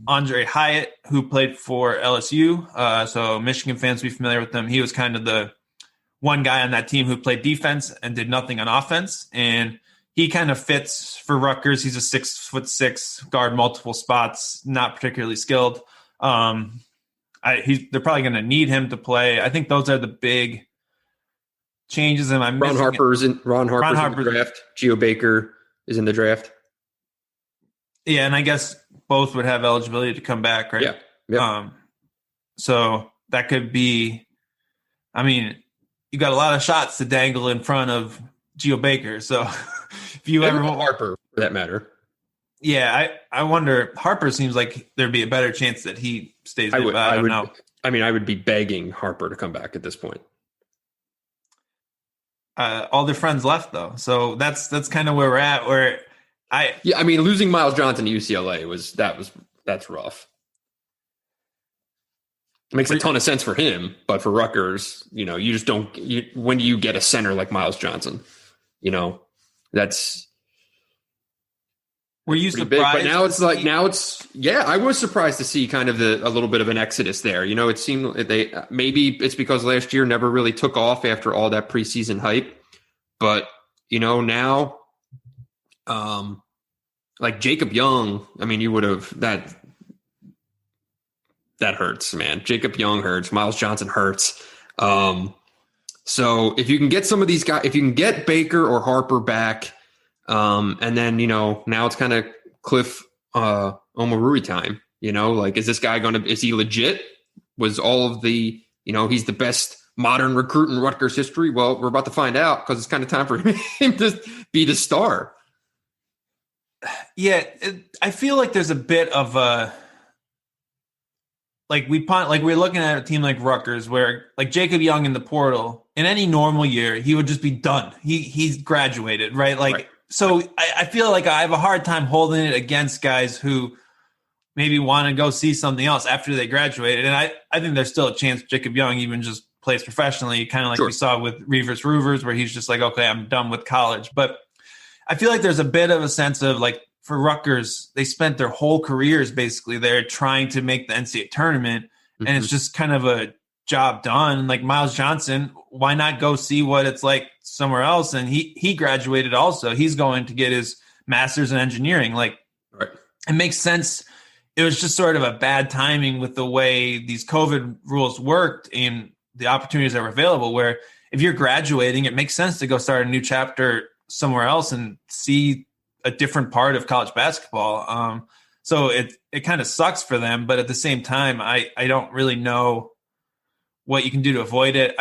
Andre Hyatt, who played for LSU. So Michigan fans will be familiar with him. He was kind of the one guy on that team who played defense and did nothing on offense. And he kind of fits for Rutgers. He's a 6'6" guard, multiple spots, not particularly skilled. They're probably going to need him to play. I think those are the big changes. Ron Harper's in the draft. Geo Baker is in the draft. Yeah, and I guess both would have eligibility to come back, right? Yeah. Yep. So that could be, I mean, you got a lot of shots to dangle in front of Geo Baker. So if you ever want Harper, for that matter. Yeah, I wonder. Harper seems like there'd be a better chance that he stays there, but I don't know. I mean, I would be begging Harper to come back at this point. All their friends left, though. So that's kind of where we're at, I mean, losing Miles Johnson to UCLA that's rough. It makes a ton of sense for him, but for Rutgers, you just don't. When do you get a center like Miles Johnson? That's. Were you surprised? Big, but I was surprised to see kind of a little bit of an exodus there. It seemed maybe it's because last year never really took off after all that preseason hype, but now. Like Jacob Young, I mean, you would have that hurts, man. Jacob Young hurts. Miles Johnson hurts. So if you can get some of these guys, if you can get Baker or Harper back, and then, now it's kind of Cliff Omarui time, is this guy is he legit? Was all of the, he's the best modern recruit in Rutgers history? Well, we're about to find out because it's kind of time for him to be the star. Yeah, I feel like there's a bit of a we're looking at a team like Rutgers where like Jacob Young in the portal in any normal year he would just be done. He's graduated, right? Right. So I feel like I have a hard time holding it against guys who maybe want to go see something else after they graduated. And I think there's still a chance Jacob Young even just plays professionally, kind of like we saw with Reuvers, where he's just like, okay, I'm done with college. But I feel like there's a bit of a sense of like for Rutgers, they spent their whole careers basically there trying to make the NCAA tournament. Mm-hmm. And it's just kind of a job done. Like Miles Johnson, why not go see what it's like somewhere else? And he graduated also. He's going to get his master's in engineering. Like, right. It makes sense. It was just sort of a bad timing with the way these COVID rules worked and the opportunities that were available, where if you're graduating, it makes sense to go start a new chapter somewhere else and see a different part of college basketball. So it kind of sucks for them, but at the same time, I don't really know what you can do to avoid it.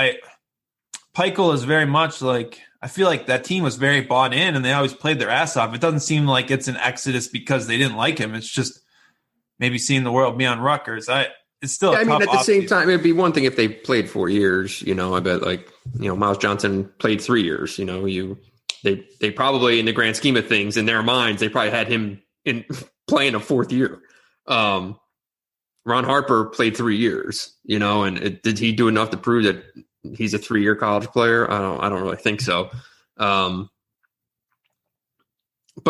Pikel is very much like, I feel like that team was very bought in and they always played their ass off. It doesn't seem like it's an exodus because they didn't like him. It's just maybe seeing the world beyond Rutgers. It's still at the same time, it'd be one thing if they played 4 years, I bet Miles Johnson played 3 years, they probably, in the grand scheme of things, in their minds, they probably had him in playing a 4th year. Ron Harper played 3 years, and did he do enough to prove that he's a 3-year college player? I don't really think so. But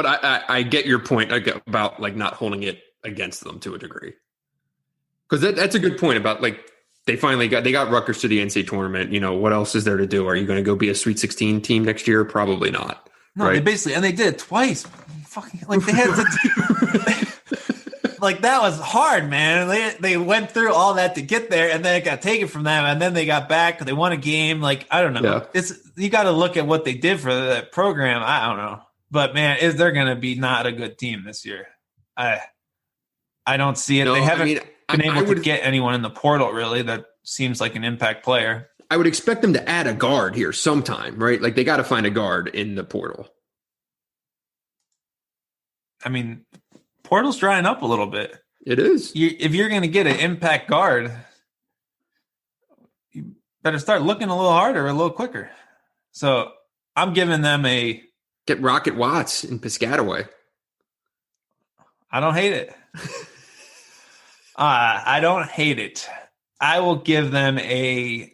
I get your point about not holding it against them to a degree. Because that's a good point about they got Rutgers to the NCAA tournament. What else is there to do? Are you going to go be a Sweet 16 team next year? Probably not. No, right? They did it twice. Fucking they had to. That was hard, man. They went through all that to get there, and then it got taken from them, and then they got back. They won a game. I don't know. Yeah. You got to look at what they did for that program. I don't know, but man, they're going to be not a good team this year. I don't see it. They haven't been able to get anyone in the portal really that seems like an impact player. I would expect them to add a guard here sometime, right? They got to find a guard in the portal. I mean, portal's drying up a little bit. It is. If you're going to get an impact guard, you better start looking a little harder, a little quicker. So I'm giving them get Rocket Watts in Piscataway. I don't hate it. I don't hate it. I will give them a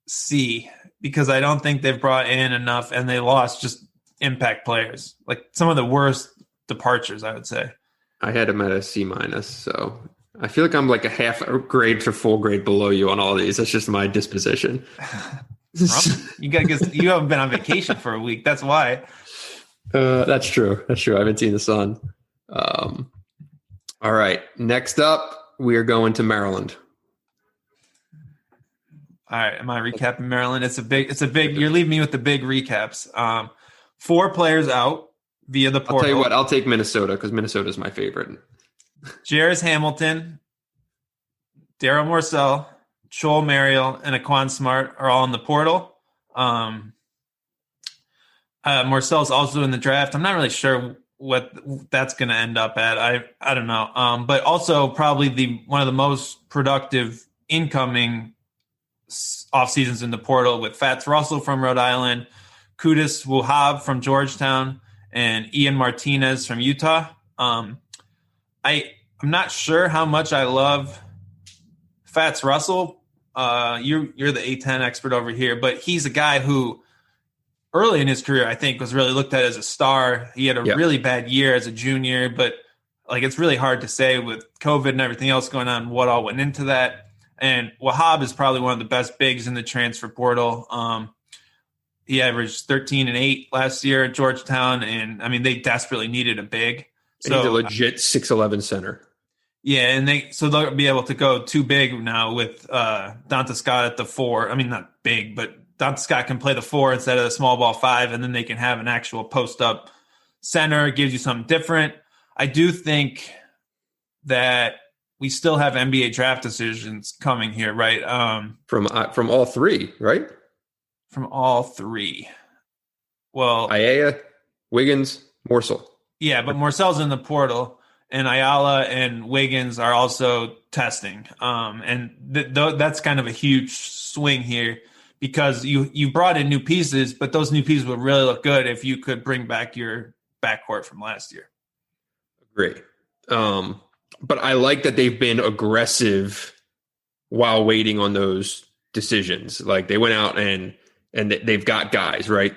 C because I don't think they've brought in enough and they lost just impact players. Some of the worst departures, I would say. I had them at a C-, so I feel like I'm a half grade to full grade below you on all these. That's just my disposition. You haven't been on vacation for a week. That's why. That's true. I haven't seen the sun. All right. Next up, we are going to Maryland. All right. Am I recapping Maryland? It's a big, you're leaving me with the big recaps. 4 players out via the portal. I'll tell you what, I'll take Minnesota because Minnesota is my favorite. Jarris Hamilton, Daryl Morcell, Joel Mariel, and Aquan Smart are all in the portal. Morcell's also in the draft. I'm not really sure what that's going to end up at. I don't know. But also probably one of the most productive incoming off seasons in the portal with Fats Russell from Rhode Island, Qudus Wahab from Georgetown, and Ian Martinez from Utah. I'm not sure how much I love Fats Russell. You're the A10 expert over here, but he's a guy who early in his career, I think, was really looked at as a star. He had a really bad year as a junior, but it's really hard to say with COVID and everything else going on what all went into that. And Wahab is probably one of the best bigs in the transfer portal. He averaged 13 and 8 last year at Georgetown, and I mean they desperately needed a big. So he's a legit 6'11" center. Yeah, and they'll be able to go 2 big now with Donta Scott at the 4. I mean, not big, but Donta Scott can play the 4 instead of the small ball 5, and then they can have an actual post-up center. It gives you something different. I do think that we still have NBA draft decisions coming here, right? From all 3, right? From all 3. Well, Ayala, Wiggins, Morsell. Yeah, but Morcell's in the portal, and Ayala and Wiggins are also testing. And that's kind of a huge swing here because you brought in new pieces, but those new pieces would really look good if you could bring back your backcourt from last year. Great. But I like that they've been aggressive while waiting on those decisions. They went out and they've got guys, right?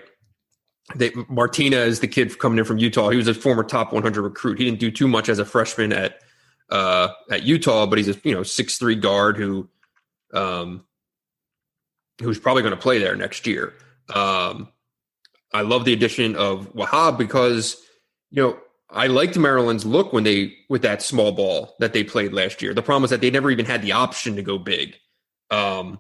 Martinez, the kid coming in from Utah, he was a former top 100 recruit. He didn't do too much as a freshman at Utah, but he's a 6'3" guard who who's probably going to play there next year. I love the addition of Wahab because, I liked Maryland's look with that small ball that they played last year. The problem was that they never even had the option to go big. And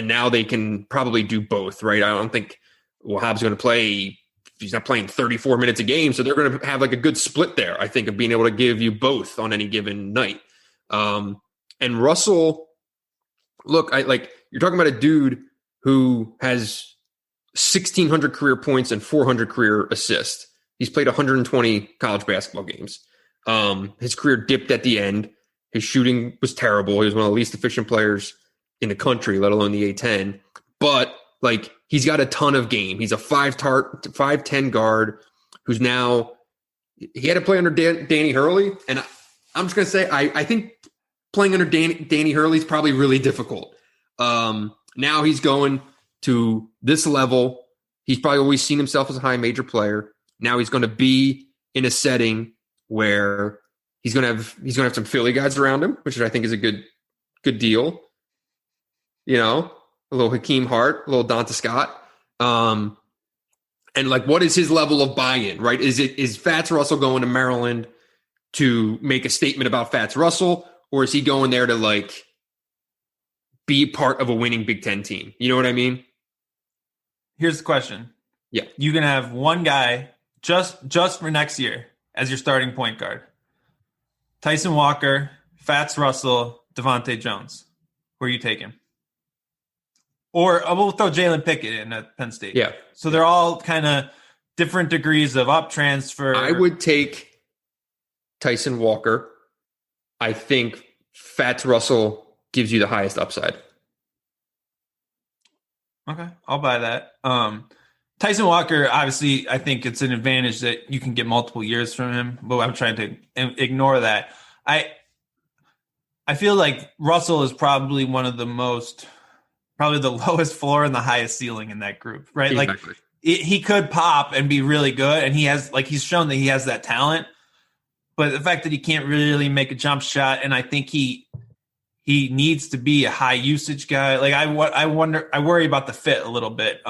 now they can probably do both, right? I don't think Wahab's going to play. He's not playing 34 minutes a game. So they're going to have like a good split there, I think, of being able to give you both on any given night. And Russell, look, you're talking about a dude who has 1,600 career points and 400 career assists. He's played 120 college basketball games. His career dipped at the end. His shooting was terrible. He was one of the least efficient players in the country, let alone the A-10. But he's got a ton of game. He's a 5'10" guard who's now he had to play under Danny Hurley, and I'm just gonna say I think playing under Danny Hurley is probably really difficult. Now he's going to this level. He's probably always seen himself as a high major player. Now he's going to be in a setting where he's going to have some Philly guys around him, which I think is a good deal. A little Hakeem Hart, a little Donta Scott. And what is his level of buy-in, right? Is Fats Russell going to Maryland to make a statement about Fats Russell, or is he going there to be part of a winning Big Ten team? You know what I mean? Here's the question. Yeah. You can have one guy just for next year as your starting point guard. Tyson Walker, Fats Russell, Devontae Jones. Where you take him? Or we'll throw Jalen Pickett in at Penn State. Yeah. So they're all kind of different degrees of up transfer. I would take Tyson Walker. I think Fats Russell gives you the highest upside. Okay, I'll buy that. Tyson Walker, obviously, I think it's an advantage that you can get multiple years from him, but I'm trying to ignore that. I feel like Russell is probably probably the lowest floor and the highest ceiling in that group, right? Exactly. He could pop and be really good, and he's shown that he has that talent, but the fact that he can't really make a jump shot, and I think he needs to be a high usage guy. I worry about the fit a little bit.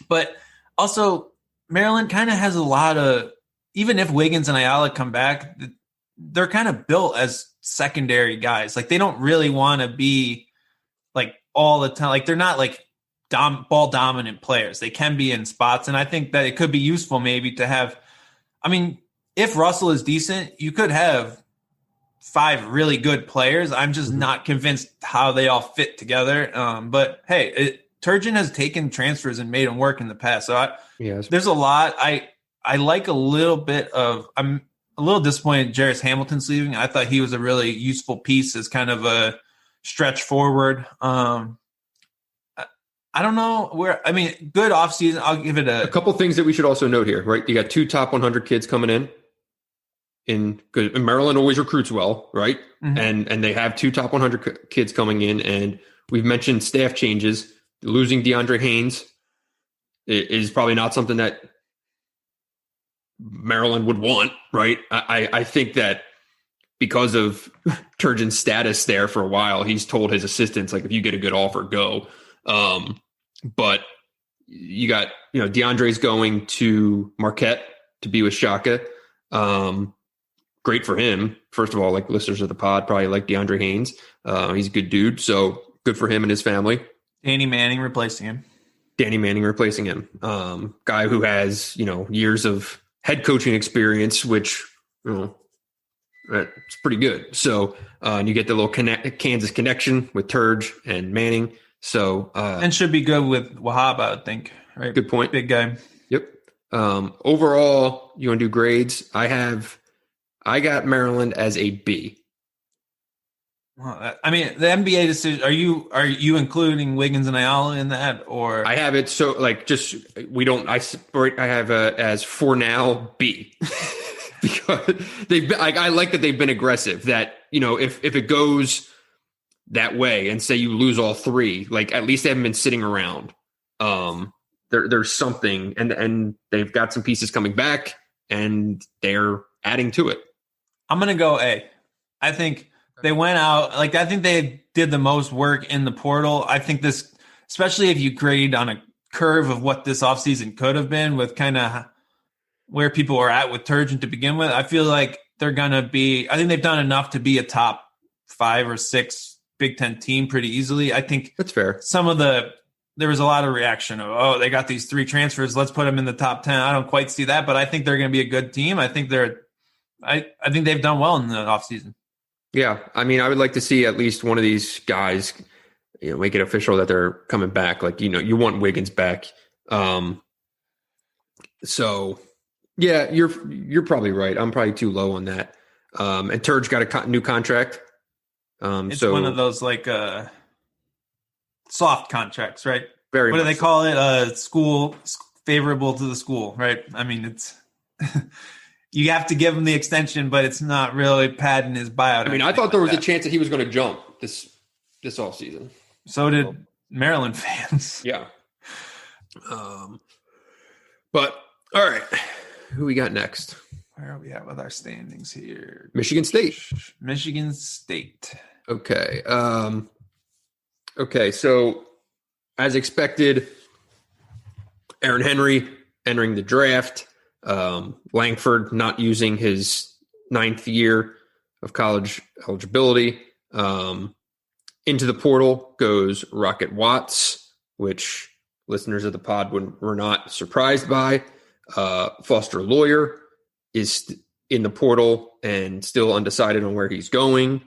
But also Maryland kind of has a lot of, even if Wiggins and Ayala come back, they're kind of built as secondary guys. They don't really want to be all the time. They're not ball dominant players. They can be in spots. And I think that it could be useful maybe to have, if Russell is decent, you could have 5 really good players. I'm just not convinced how they all fit together. But hey, Turgeon has taken transfers and made them work in the past. So there's a lot. I like a little bit of, I'm a little disappointed Jarris Hamilton's leaving. I thought he was a really useful piece as kind of a stretch forward. I don't know where, good offseason. I'll give it a couple things that we should also note here, right? You got 2 top 100 kids coming in. Because Maryland always recruits well, right? Mm-hmm. And they have 2 top 100 kids coming in, and we've mentioned staff changes. Losing DeAndre Haynes is probably not something that Maryland would want, right? I think that because of Turgeon's status there for a while, he's told his assistants, if you get a good offer, go. But you got, DeAndre's going to Marquette to be with Shaka. Great for him. First of all, listeners of the pod probably like DeAndre Haynes. He's a good dude, so good for him and his family. Danny Manning replacing him. Guy who has, years of head coaching experience, which, it's pretty good. So, and you get the little Kansas connection with Turge and Manning. So, and should be good with Wahab, I would think. Right. Good point. Big guy. Yep. Overall, you want to do grades? I got Maryland as a B. Well, the NBA decision. Are you including Wiggins and Ayala in that, or I have it so I have as for now B because I like that they've been aggressive. That if it goes that way and say you lose all 3, at least they haven't been sitting around. There's something, and they've got some pieces coming back, and they're adding to it. I'm going to go A. I think They went out. Like, I think they did the most work in the portal. I think this, especially if you grade on a curve of what this offseason could have been with kind of where people are at with Turgeon to begin with, I feel like they're going to be – I think they've done enough to be a top 5 or 6 Big Ten team pretty easily. I think that's fair. There was a lot of reaction of, oh, they got these 3 transfers. Let's put them in the top 10. I don't quite see that, but I think they're going to be a good team. I think I think they've done well in the offseason. Yeah. I mean, I would like to see at least one of these guys, make it official that they're coming back. Like, you want Wiggins back. So yeah, you're probably right. I'm probably too low on that. And Turge got a new contract. It's one of those like soft contracts, right? Very. What do they call it? School favorable to the school, right? I mean, it's you have to give him the extension, but it's not really padding his buyout. I mean, I thought there was a chance that he was going to jump this offseason. So did Maryland fans. Yeah. But all right, who we got next? Where are we at with our standings here? Michigan State. Michigan State. Okay. Okay. So, as expected, Aaron Henry entering the draft. Langford not using his 9th year of college eligibility. Into the portal goes Rocket Watts, which listeners of the pod were not surprised by. Foster Lawyer is in the portal and still undecided on where he's going.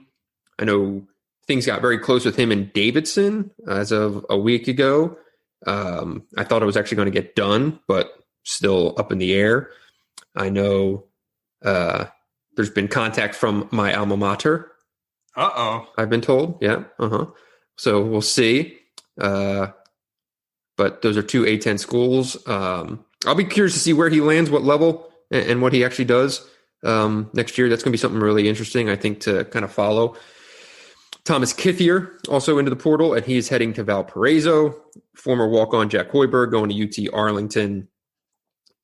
I know things got very close with him and Davidson as of a week ago. I thought it was actually going to get done, but still up in the air. I know there's been contact from my alma mater. I've been told. Yeah. So we'll see. But those are 2 A-10 schools. I'll be curious to see where he lands, what level, and what he actually does next year. That's going to be something really interesting, I think, to kind of follow. Thomas Kithier also into the portal, and he is heading to Valparaiso. Former walk-on Jack Hoiberg going to UT Arlington.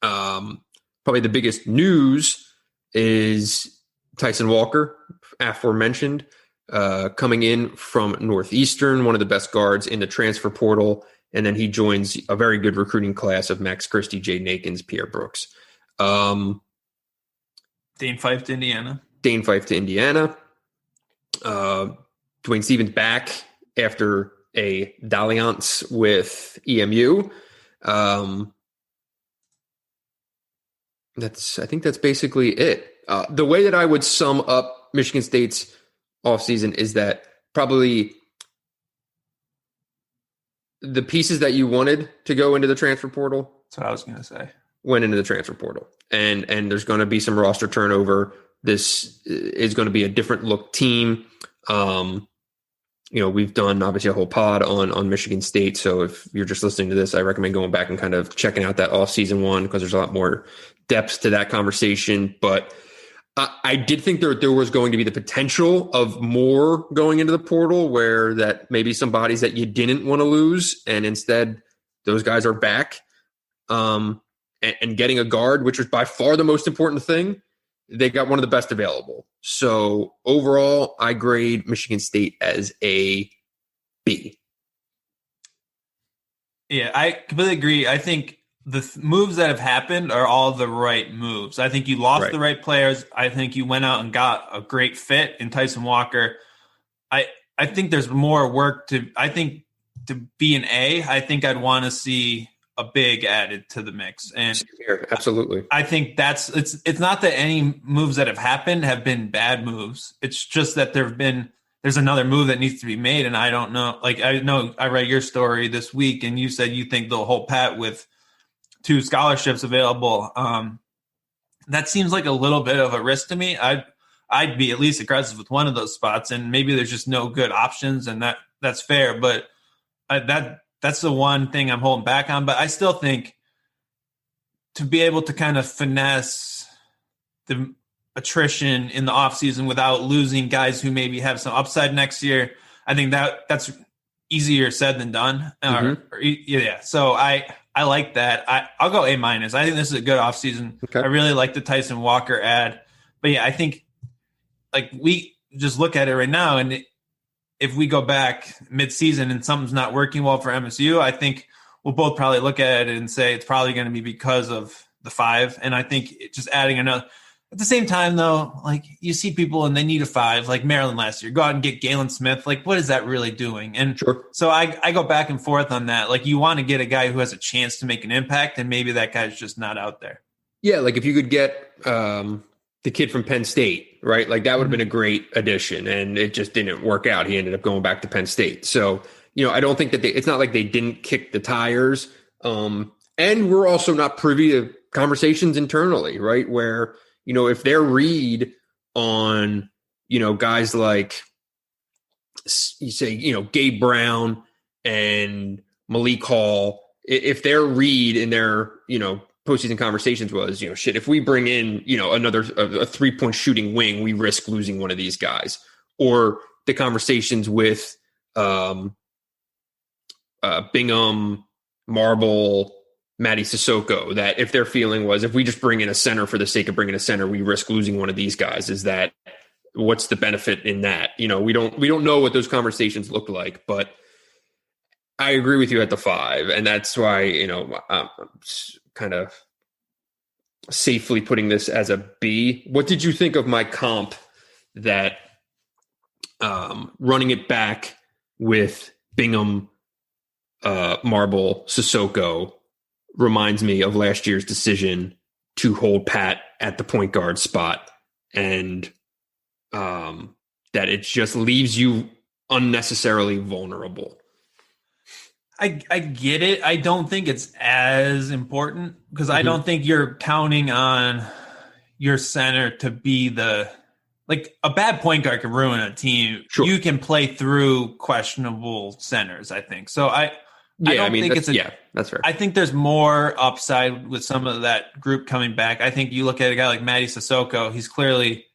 Probably the biggest news is Tyson Walker, aforementioned, coming in from Northeastern, one of the best guards in the transfer portal. And then he joins a very good recruiting class of Max Christie, Jay Nakins, Pierre Brooks. Dane Fife to Indiana. Dwayne Stevens back after a dalliance with EMU. I think that's basically it. The way that I would sum up Michigan State's offseason is that probably the pieces that you wanted to go into the transfer portal. That's what I was going to say. Went into the transfer portal. And there's going to be some roster turnover. This is going to be a different look team. We've done obviously a whole pod on Michigan State. So if you're just listening to this, I recommend going back and kind of checking out that off-season one because there's a lot more depth to that conversation. But I did think there was going to be the potential of more going into the portal where that maybe some bodies that you didn't want to lose. And instead those guys are back and getting a guard, which was by far the most important thing. They got one of the best available. So overall, I grade Michigan State as a B. Yeah, I completely agree. I think the moves that have happened are all the right moves. I think you lost the right players. I think you went out and got a great fit in Tyson Walker. I think there's more work to be an A. I think I'd want to see a big added to the mix. And absolutely. I think it's not that any moves that have happened have been bad moves. It's just that there's another move that needs to be made. And I don't know, like, I know I read your story this week and you said you think they'll hold pat with 2 scholarships available. That seems like a little bit of a risk to me. I'd be at least aggressive with one of those spots, and maybe there's just no good options, and that's fair. But that's the one thing I'm holding back on. But I still think to be able to kind of finesse the attrition in the offseason without losing guys who maybe have some upside next year, I think that's easier said than done. Yeah. So I like that. I'll go A-. I think this is a good offseason. Okay. I really like the Tyson Walker ad. But yeah, I think like just look at it right now, and if we go back mid-season and something's not working well for MSU, I think we'll both probably look at it and say it's probably going to be because of the 5. And I think just adding another – at the same time, though, like you see people and they need a 5, like Maryland last year. Go out and get Galen Smith. Like, what is that really doing? And so I go back and forth on that. Like, you want to get a guy who has a chance to make an impact, and maybe that guy's just not out there. Yeah, like if you could get the kid from Penn State, right? Like that would have been a great addition, and it just didn't work out. He ended up going back to Penn State. So, I don't think that it's not like they didn't kick the tires. And we're also not privy to conversations internally, right? Where – if their read on, guys like, you say, Gabe Brown and Malik Hall, if their read in their, postseason conversations was, if we bring in, another a 3-point shooting wing, we risk losing one of these guys. Or the conversations with Bingham, Marble, Matty Sissoko, that if their feeling was if we just bring in a center for the sake of bringing a center, we risk losing one of these guys. Is that what's the benefit in that? We don't know what those conversations look like, but I agree with you at the 5, and that's why I'm kind of safely putting this as a B. What did you think of my comp that running it back with Bingham, Marble, Sissoko? Reminds me of last year's decision to hold Pat at the point guard spot, and that it just leaves you unnecessarily vulnerable. I get it. I don't think it's as important because I don't think you're counting on your center to be like a bad point guard can ruin a team. Sure. You can play through questionable centers, I think. So I don't think it's that's fair. I think there's more upside with some of that group coming back. I think you look at a guy like Matty Sissoko, he's clearly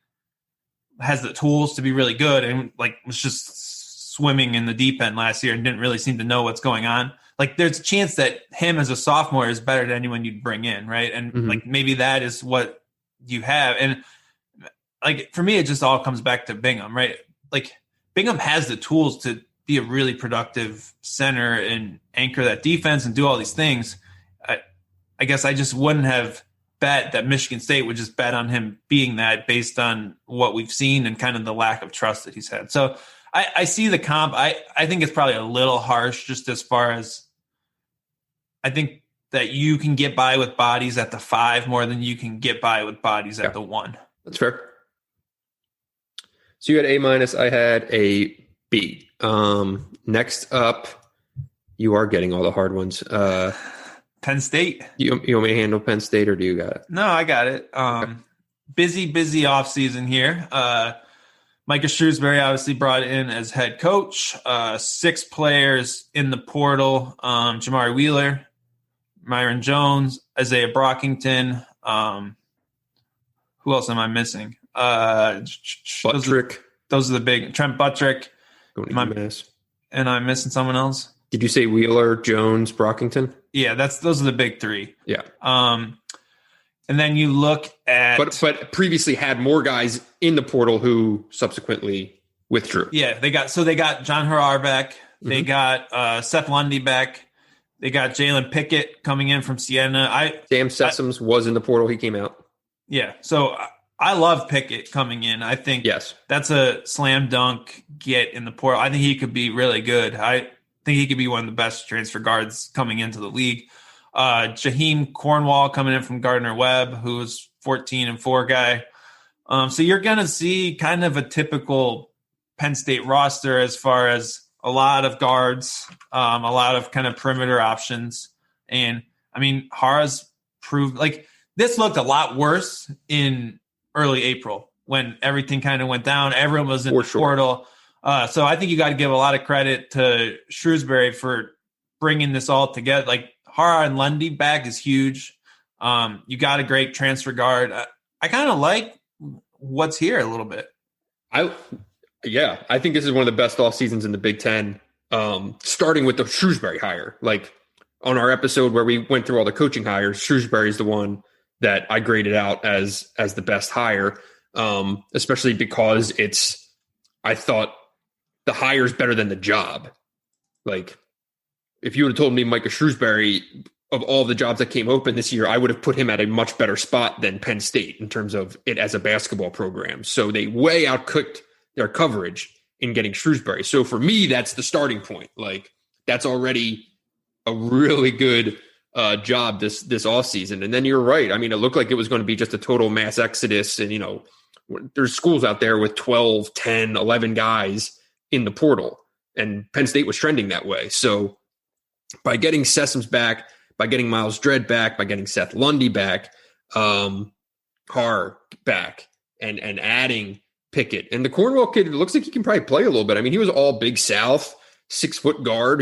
has the tools to be really good and like was just swimming in the deep end last year and didn't really seem to know what's going on. Like there's a chance that him as a sophomore is better than anyone you'd bring in, right? And like maybe that is what you have. And like for me, it just all comes back to Bingham, right? Like Bingham has the tools to be a really productive center and anchor that defense and do all these things. I guess I just wouldn't have bet that Michigan State would just bet on him being that based on what we've seen and kind of the lack of trust that he's had. So I see the comp. I think it's probably a little harsh just as far as I think that you can get by with bodies at the 5 more than you can get by with bodies at the 1. That's fair. So you had A-, I had a B. Next up, you are getting all the hard ones. Penn State. You want me to handle Penn State, or do you got it? No, I got it. Okay. Busy offseason here. Micah Shrewsbury obviously brought in as head coach. 6 players in the portal. Jamari Wheeler, Myron Jones, Isaiah Brockington. Who else am I missing? Buttrick. Those are the big. Trent Buttrick. And I'm missing someone else. Did you say Wheeler, Jones, Brockington? Yeah, those are the big 3. Yeah. And then you look at but previously had more guys in the portal who subsequently withdrew. Yeah, they got John Harrar back. They got Seth Lundy back. They got Jalen Pickett coming in from Siena. Sam Sessoms was in the portal. He came out. Yeah. So I love Pickett coming in. I think that's a slam dunk get in the portal. I think he could be really good. I think he could be one of the best transfer guards coming into the league. Jaheim Cornwall coming in from Gardner-Webb, who's 14-4 guy. So you're going to see kind of a typical Penn State roster as far as a lot of guards, a lot of kind of perimeter options. And, I mean, Hara's proved – like, this looked a lot worse in early April when everything kind of went down. Everyone was in the portal. So I think you got to give a lot of credit to Shrewsbury for bringing this all together. Like, Hara and Lundy back is huge. You got a great transfer guard. I kind of like what's here a little bit. I think this is one of the best off seasons in the Big Ten. Starting with the Shrewsbury hire, like on our episode where we went through all the coaching hires, Shrewsbury is the one that I graded out as the best hire, especially because it's I thought the hire's better than the job. Like, if you would have told me Micah Shrewsbury, of all the jobs that came open this year, I would have put him at a much better spot than Penn State in terms of it as a basketball program. So they way outcooked their coverage in getting Shrewsbury. So for me, that's the starting point. Like, that's already a really good job this offseason. And then you're right. I mean, it looked like it was going to be just a total mass exodus. And, there's schools out there with 12, 10, 11 guys in the portal. And Penn State was trending that way. So by getting Sessoms back, by getting Miles Dredd back, by getting Seth Lundy back, Carr back, and adding Pickett. And the Cornwall kid, it looks like he can probably play a little bit. I mean, he was all Big South, 6-foot guard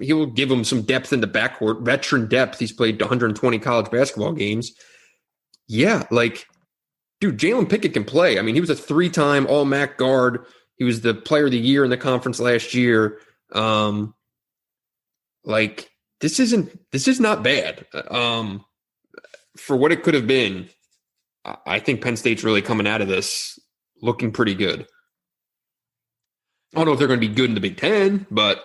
he will give him some depth in the backcourt, veteran depth. He's played 120 college basketball games. Yeah, like, dude, Jalen Pickett can play. I mean, he was a 3-time All-MAC guard. He was the player of the year in the conference last year. This is not bad. For what it could have been, I think Penn State's really coming out of this looking pretty good. I don't know if they're going to be good in the Big Ten, but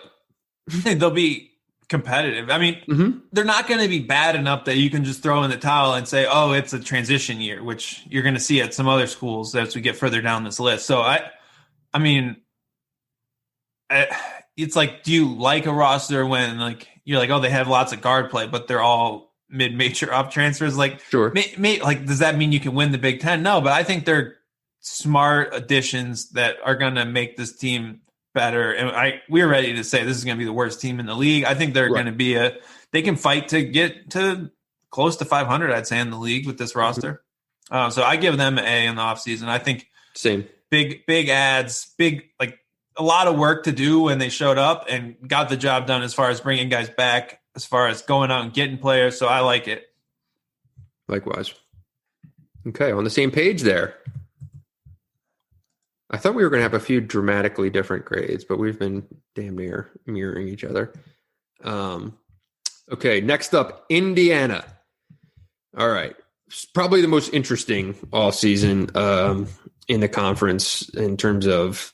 they'll be competitive. I mean, They're not going to be bad enough that you can just throw in the towel and say, oh, it's a transition year, which you're going to see at some other schools as we get further down this list. So I mean, it's like, do you like a roster when like you're like, oh, they have lots of guard play, but they're all mid-major up transfers? Like, sure. Like, does that mean you can win the Big Ten? No, but I think they're smart additions that are going to make this team better. And we're ready to say this is going to be the worst team in the league. I think they're going to be they can fight to get to close to 500, I'd say, in the league with this roster. So I give them an A in the offseason. I think same big ads, like a lot of work to do when they showed up and got the job done as far as bringing guys back, as far as going out and getting players. So I like it. Likewise. Okay, on the same page there. I thought we were going to have a few dramatically different grades, but we've been damn near mirroring each other. Okay, next up, Indiana. All right. It's probably the most interesting all season in the conference in terms of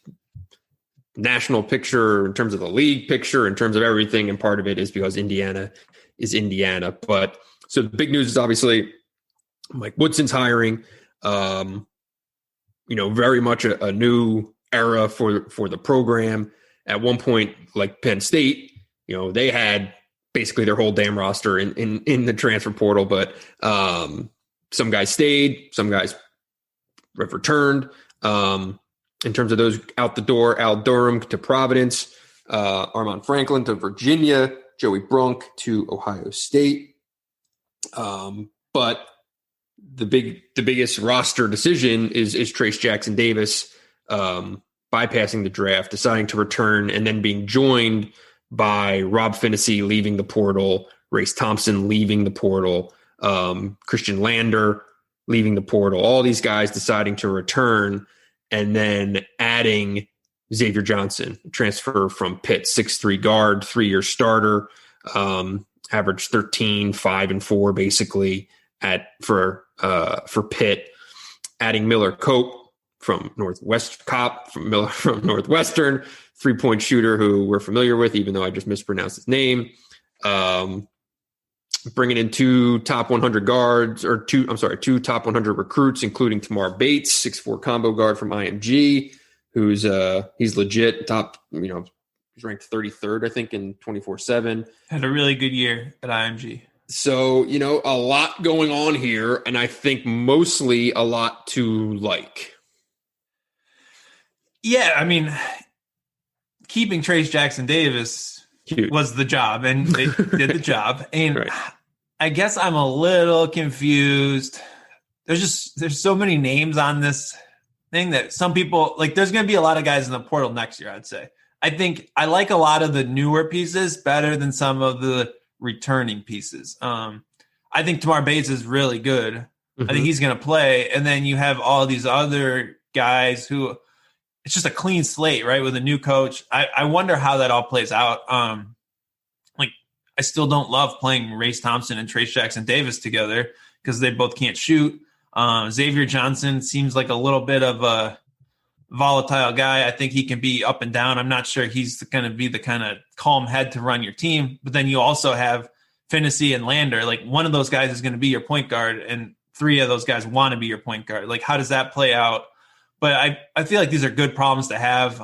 national picture, in terms of the league picture, in terms of everything. And part of it is because Indiana is Indiana. But so the big news is obviously Mike Woodson's hiring. Very much a new era for the program. At one point, like Penn State, they had basically their whole damn roster in the transfer portal, but some guys stayed, some guys have returned. In terms of those out the door, Al Durham to Providence, Armand Franklin to Virginia, Joey Brunk to Ohio State. But the biggest roster decision is Trace Jackson Davis bypassing the draft, deciding to return, and then being joined by Rob Finney leaving the portal, Race Thompson leaving the portal, Christian Lander leaving the portal, all these guys deciding to return, and then adding Xavier Johnson, transfer from Pitt, 6'3" guard, 3-year starter, averaged 13, 5 and 4 basically for Pitt, adding Miller Cope from Northwestern, 3-point shooter who we're familiar with, even though I just mispronounced his name. Bringing in two top 100 top 100 recruits, including Tamar Bates, 6'4" combo guard from IMG, who's he's legit top, he's ranked 33rd, I think, in 24/7. Had a really good year at IMG. So, a lot going on here, and I think mostly a lot to like. Yeah, I mean, keeping Trace Jackson Davis was the job, and they did the job. And right. I guess I'm a little confused. There's so many names on this thing that some people like. There's going to be a lot of guys in the portal next year, I'd say. I think I like a lot of the newer pieces better than some of the returning pieces. I think Tamar Bates is really good. Mm-hmm. I think he's going to play. And then you have all these other guys who it's just a clean slate, right? With a new coach. I wonder how that all plays out. I still don't love playing Race Thompson and Trace Jackson Davis together because they both can't shoot. Xavier Johnson seems like a little bit of volatile guy. I think he can be up and down. I'm not sure he's going to be the kind of calm head to run your team. But then you also have Finney and Lander. Like, one of those guys is going to be your point guard, and 3 of those guys want to be your point guard. Like, how does that play out? But I feel like these are good problems to have.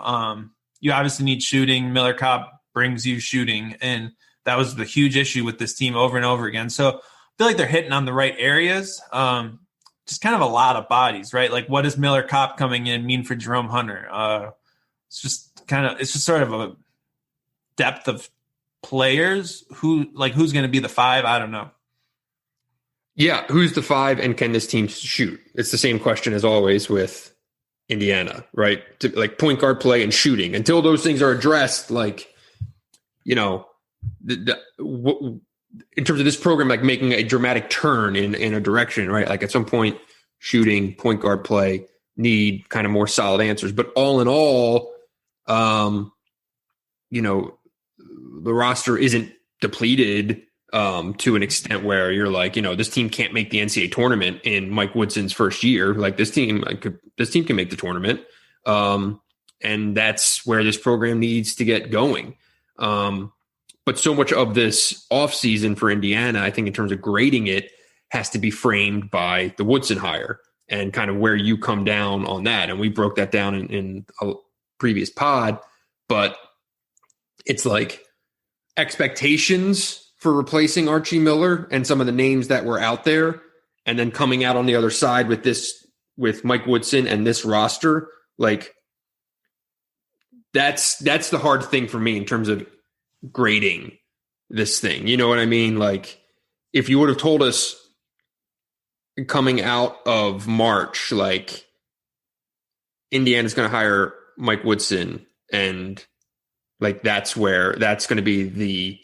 You obviously need shooting. Miller Kopp brings you shooting, and that was the huge issue with this team over and over again. So I feel like they're hitting on the right areas. Just kind of a lot of bodies, right? Like, what does Miller Kopp coming in mean for Jerome Hunter? It's just sort of a depth of players who's going to be the 5. I don't know. Yeah. Who's the 5 and can this team shoot? It's the same question as always with Indiana, right? Like point guard play and shooting. Until those things are addressed, like, you know, in terms of this program, like making a dramatic turn in a direction, right? Like at some point, shooting, point guard play need kind of more solid answers. But all in all, you know, the roster isn't depleted to an extent where you're like, you know, this team can't make the NCAA tournament in Mike Woodson's first year. Like this team can make the tournament. And that's where this program needs to get going. But so much of this offseason for Indiana, I think in terms of grading it, has to be framed by the Woodson hire and kind of where you come down on that. And we broke that down in a previous pod, but it's like expectations for replacing Archie Miller and some of the names that were out there, and then coming out on the other side with Mike Woodson and this roster. Like that's the hard thing for me in terms of grading this thing. You know what I mean? Like if you would have told us coming out of March, like Indiana's going to hire Mike Woodson, and like that's going to be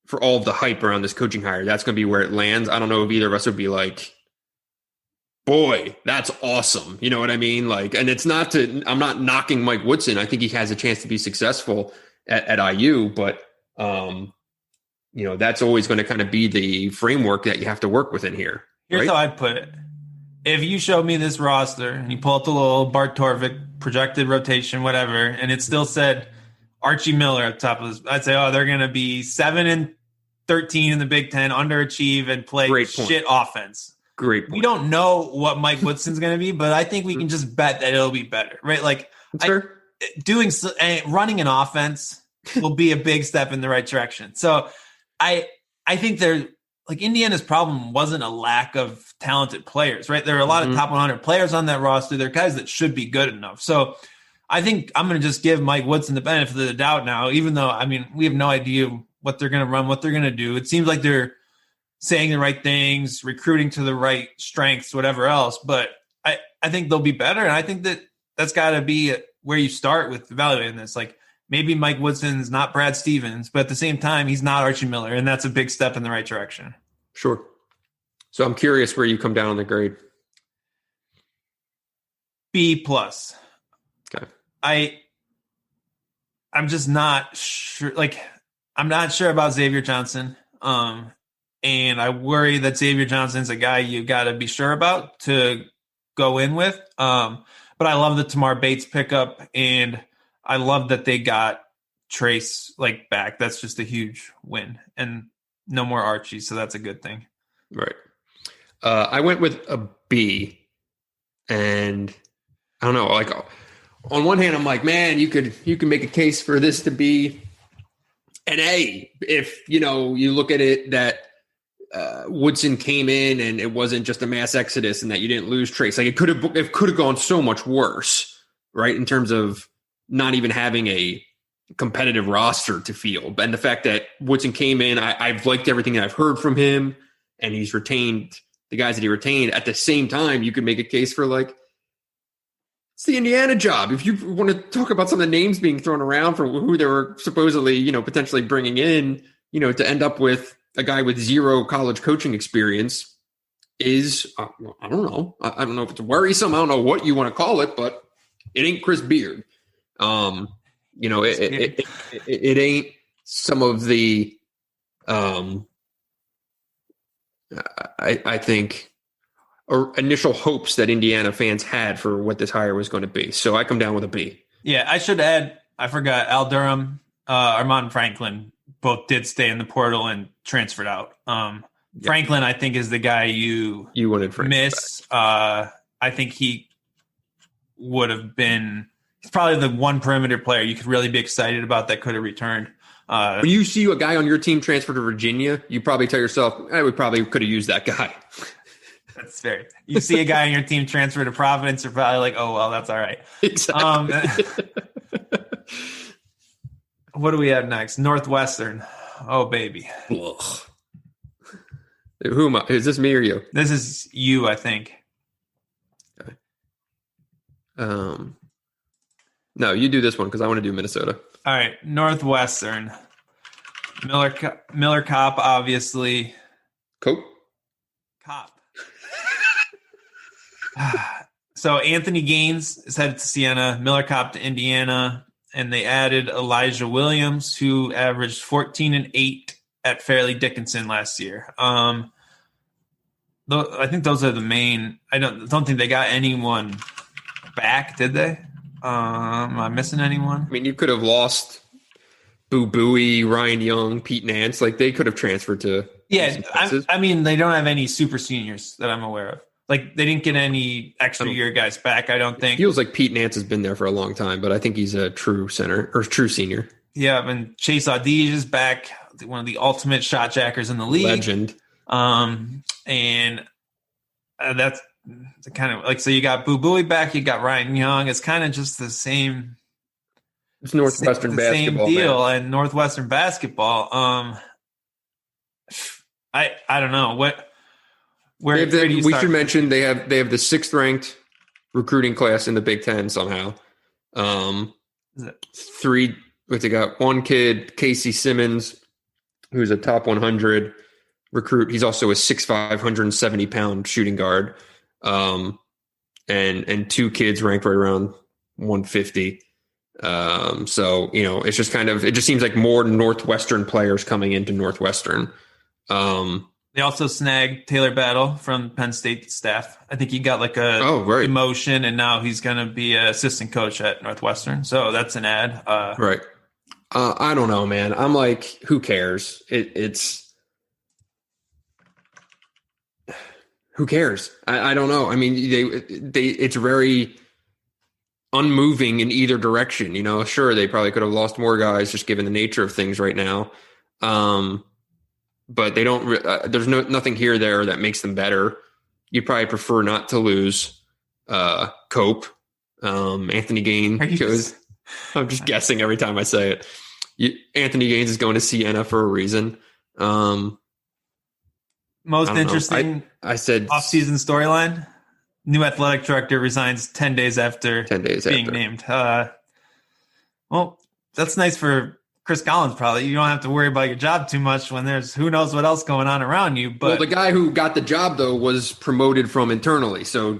for all of the hype around this coaching hire, that's going to be where it lands. I don't know if either of us would be like, boy, that's awesome. You know what I mean? Like, and I'm not knocking Mike Woodson. I think he has a chance to be successful at IU, but you know, that's always going to kind of be the framework that you have to work within here. Here's how I'd put it. If you showed me this roster and you pull up the little Bart Torvik projected rotation, whatever, and it still said Archie Miller at the top of this, I'd say, oh, they're going to be 7-13 in the Big Ten, underachieve and play shit offense. Great point. We don't know what Mike Woodson's going to be, but I think we can just bet that it'll be better, right? Like running an offense will be a big step in the right direction. So I think like Indiana's problem wasn't a lack of talented players, right? There are a lot of top 100 players on that roster. They're guys that should be good enough. So I think I'm going to just give Mike Woodson the benefit of the doubt now, even though, I mean, we have no idea what they're going to run, what they're going to do. It seems like they're saying the right things, recruiting to the right strengths, whatever else. But I think they'll be better. And I think that's got to be where you start with evaluating this. Like maybe Mike Woodson's not Brad Stevens, but at the same time, he's not Archie Miller. And that's a big step in the right direction. Sure. So I'm curious where you come down on the grade. B+. Okay. I'm just not sure. Like, I'm not sure about Xavier Johnson. And I worry that Xavier Johnson's a guy you got to be sure about to go in with. But I love the Tamar Bates pickup, and I love that they got Trace back. That's just a huge win, and no more Archie, so that's a good thing. Right. I went with a B, and I don't know. Like on one hand, I'm like, man, you can make a case for this to be an A if you look at it that Woodson came in and it wasn't just a mass exodus and that you didn't lose Trace. Like it could have gone so much worse, right? In terms of not even having a competitive roster to field. And the fact that Woodson came in, I've liked everything that I've heard from him, and he's retained the guys that he retained. At the same time, you could make a case for it's the Indiana job. If you want to talk about some of the names being thrown around for who they were supposedly, potentially bringing in, to end up with a guy with zero college coaching experience is, I don't know. I don't know if it's worrisome. I don't know what you want to call it, but it ain't Chris Beard. It ain't some of the, I think initial hopes that Indiana fans had for what this hire was going to be. So I come down with a B. Yeah, I should add, I forgot, Al Durham, Armand Franklin both did stay in the portal and transferred out. Franklin, I think, is the guy you wanted miss. I think he would have been – he's probably the one perimeter player you could really be excited about that could have returned. When you see a guy on your team transfer to Virginia, you probably tell yourself, we probably could have used that guy. That's fair. You see a guy on your team transfer to Providence, you're probably like, oh, well, that's all right. Exactly. What do we have next? Northwestern. Oh, baby. Ugh. Who am I? Is this me or you? This is you, I think. Okay. No, you do this one because I want to do Minnesota. All right. Northwestern. Miller Kopp, obviously. Kopp. So Anthony Gaines is headed to Siena, Miller Kopp to Indiana, and they added Elijah Williams, who averaged 14 and 8 at Fairleigh Dickinson last year. I think those are the main. I don't think they got anyone back, did they? Am I missing anyone? I mean, you could have lost Boo Buie, Ryan Young, Pete Nance. Like, they could have transferred to. Yeah, I mean, they don't have any super seniors that I'm aware of. Like, they didn't get any extra year guys back, I don't think. It feels like Pete Nance has been there for a long time, but I think he's a true center or true senior. Yeah, and Chase Audige is back, one of the ultimate shot jackers in the league. Legend. And that's the kind of like, so you got Boo Buie back, you got Ryan Young. It's kind of just the same. It's Northwestern basketball. Same deal, man. And Northwestern basketball. I don't know what. Where do you start? We should mention they have the 6th ranked recruiting class in the Big Ten somehow. They got one kid, Casey Simmons, who's a top 100 recruit. He's also a 6'5", 170-pound shooting guard. And 2 kids ranked right around 150. So, it's just it just seems like more Northwestern players coming into Northwestern. They also snagged Taylor Battle from Penn State staff. I think he got like a emotion, and now he's going to be an assistant coach at Northwestern. So that's an ad. Right. I don't know, man. I'm like, who cares? Who cares? I don't know. I mean, it's very unmoving in either direction. Sure, they probably could have lost more guys just given the nature of things right now. But they don't. There's nothing here or there that makes them better. You probably prefer not to lose Cope. Anthony Gaines goes. I'm just guessing every time I say it. Anthony Gaines is going to Siena for a reason. Most interesting. I said offseason storyline. New athletic director resigns 10 days after being named. Well, that's nice for Chris Collins, probably. You don't have to worry about your job too much when there's who knows what else going on around you. But the guy who got the job though was promoted from internally. So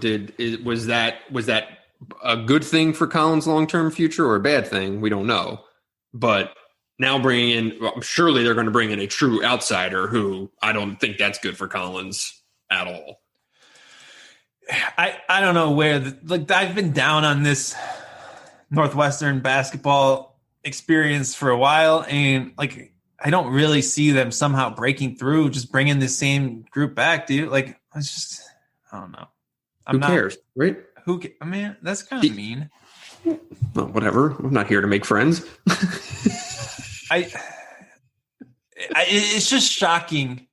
was that a good thing for Collins' long-term future or a bad thing? We don't know. But now bringing in, surely they're going to bring in a true outsider who I don't think that's good for Collins at all. I don't know where I've been down on this Northwestern basketball experience for a while, and I don't really see them somehow breaking through, just bringing the same group back, dude. I don't know. Who cares, right? I mean, that's kind of mean. Well, whatever. I'm not here to make friends. It's just shocking.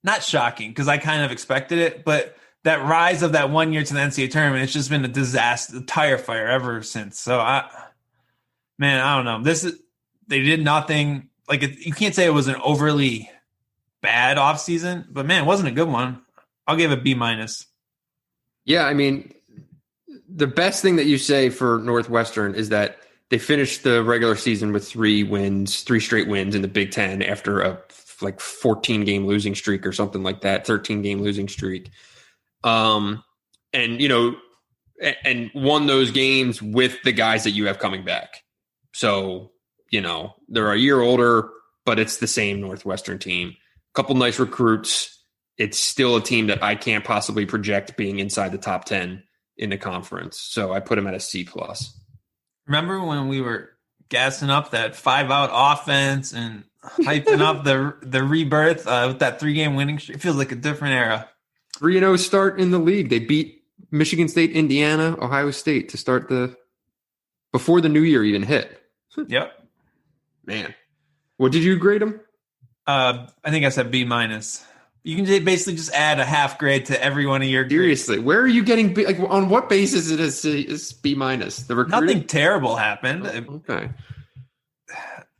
Not shocking because I kind of expected it, but that rise of that 1 year to the NCAA tournament, it's just been a disaster, a tire fire ever since. So I don't know. They did nothing. You can't say it was an overly bad offseason, but man, it wasn't a good one. I'll give it B-. Yeah, I mean, the best thing that you say for Northwestern is that they finished the regular season with 3 straight wins in the Big Ten after a 14-game losing streak or something like that, 13-game losing streak. And won those games with the guys that you have coming back. So, they're a year older, but it's the same Northwestern team. A couple nice recruits. it's still a team that I can't possibly project being inside the top 10 in the conference. So I put them at a C+. Remember when we were gassing up that 5-out offense and hyping up the rebirth with that 3-game winning streak? It feels like a different era. 3-0 start in the league. They beat Michigan State, Indiana, Ohio State to start before the new year even hit. Yep. Man. What did you grade them? I think I said B-. You can basically just add a half grade to every one of your grades. Seriously, where are you getting B? Like, on what basis is B-? The recruiting? Nothing terrible happened. Oh, okay.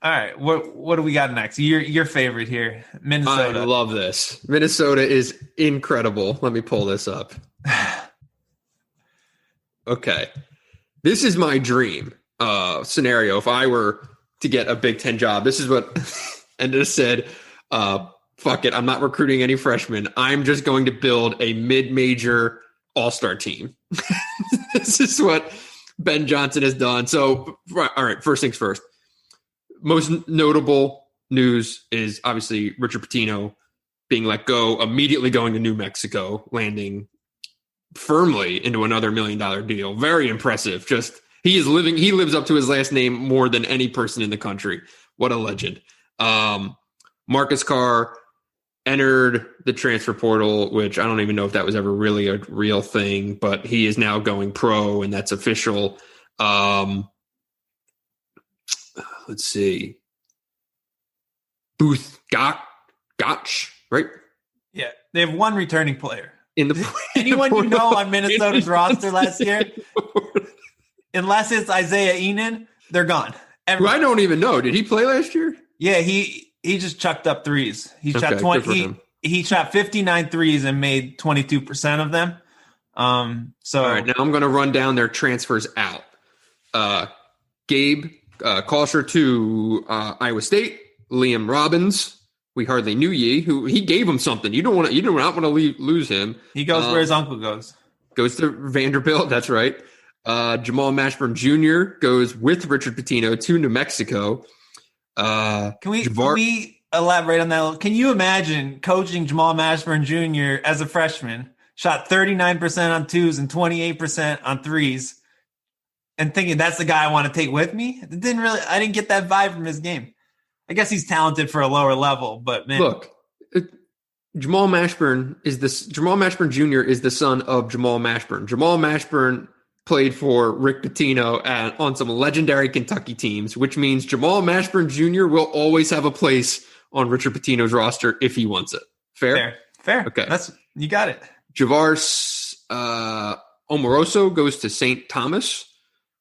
All right. What do we got next? Your favorite here, Minnesota. I love this. Minnesota is incredible. Let me pull this up. Okay. This is my dream scenario. If I were to get a Big Ten job, this is what and just said, fuck it, I'm not recruiting any freshmen. I'm just going to build a mid-major all-star team. This is what Ben Johnson has done. So, all right, first things first. Most notable news is obviously Richard Pitino being let go, immediately going to New Mexico, landing firmly into another $1 million deal. Very impressive. He lives up to his last name more than any person in the country. What a legend. Marcus Carr entered the transfer portal, which I don't even know if that was ever really a real thing, but he is now going pro, and that's official. Let's see. Booth Gotch, right? Yeah, they have one returning player. Anyone you know on Minnesota's roster last year, unless it's Isaiah Enan, they're gone. Who I don't even know. Did he play last year? Yeah, he just chucked up threes. He shot 20. He shot 59 threes and made 22% of them. So all right, now I'm going to run down their transfers out. Gabe Kalsher to Iowa State. Liam Robbins. We hardly knew ye. Who he gave him something. You do not want to lose him. He goes where his uncle goes. Goes to Vanderbilt. That's right. Jamal Mashburn Jr. goes with Richard Pitino to New Mexico. Can we elaborate on that? Can you imagine coaching Jamal Mashburn Jr. as a freshman, shot 39% on twos and 28% on threes, and thinking that's the guy I want to take with me? I didn't get that vibe from his game. I guess he's talented for a lower level, but man. Look, Jamal Mashburn Jr. is the son of Jamal Mashburn. Jamal Mashburn played for Rick Pitino on some legendary Kentucky teams, which means Jamal Mashburn Jr. will always have a place on Richard Pitino's roster if he wants it. Fair? Okay. You got it. Javars Omaroso goes to St. Thomas.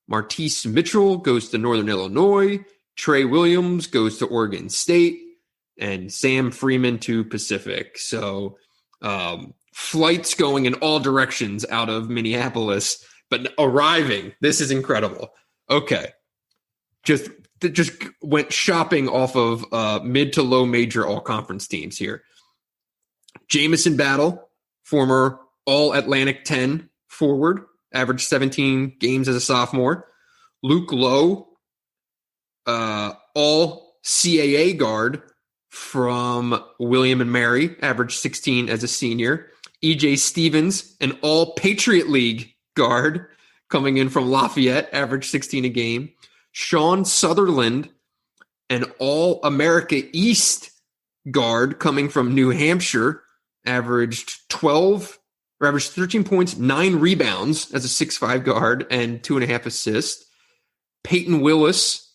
Martise Mitchell goes to Northern Illinois. Trey Williams goes to Oregon State. And Sam Freeman to Pacific. So flights going in all directions out of Minneapolis, but arriving. This is incredible. Okay. Just went shopping off of mid to low major all-conference teams here. Jamison Battle, former All-Atlantic 10 forward, averaged 17 games as a sophomore. Luke Lowe, All-CAA guard from William and Mary, averaged 16 as a senior. E.J. Stevens, an All-Patriot League guard coming in from Lafayette, averaged 16 a game. Sean Sutherland, an All-America East guard coming from New Hampshire, averaged 13 points, 9 rebounds as a 6'5 guard and 2.5 assists. Peyton Willis,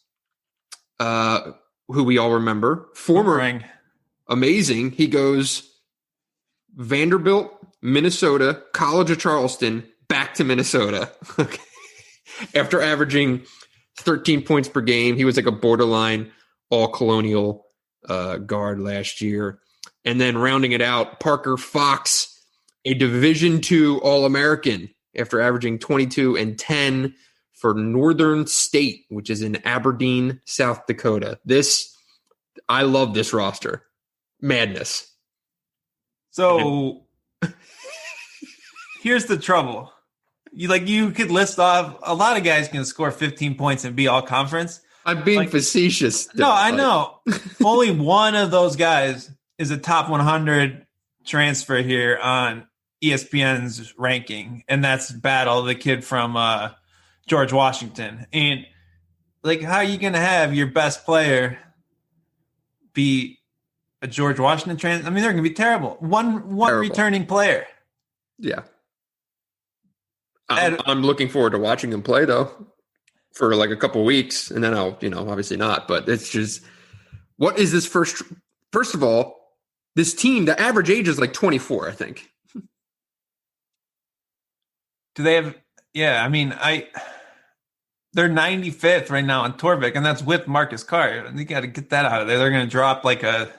who we all remember, former amazing. He goes Vanderbilt, Minnesota, College of Charleston, back to Minnesota. Okay. After averaging 13 points per game, he was like a borderline all-colonial guard last year. And then rounding it out, Parker Fox, a Division II All-American, after averaging 22 and 10 for Northern State, which is in Aberdeen, South Dakota. I love this roster. Madness. So here's the trouble. You could list off a lot of guys can score 15 points and be all conference. I'm being facetious. No, I know. Only one of those guys is a top 100 transfer here on ESPN's ranking, and that's Battle, the kid from George Washington. And like, how are you going to have your best player be a George Washington transfer? I mean, they're going to be terrible. One terrible returning player. Yeah. I'm looking forward to watching him play, though, for like a couple weeks, and then I'll, obviously not. But it's just, what is this first of all, this team, the average age is like 24, I think. Do they have? Yeah, I mean, they're 95th right now on Torvik, and that's with Marcus Carr. You got to get that out of there. They're going to drop like a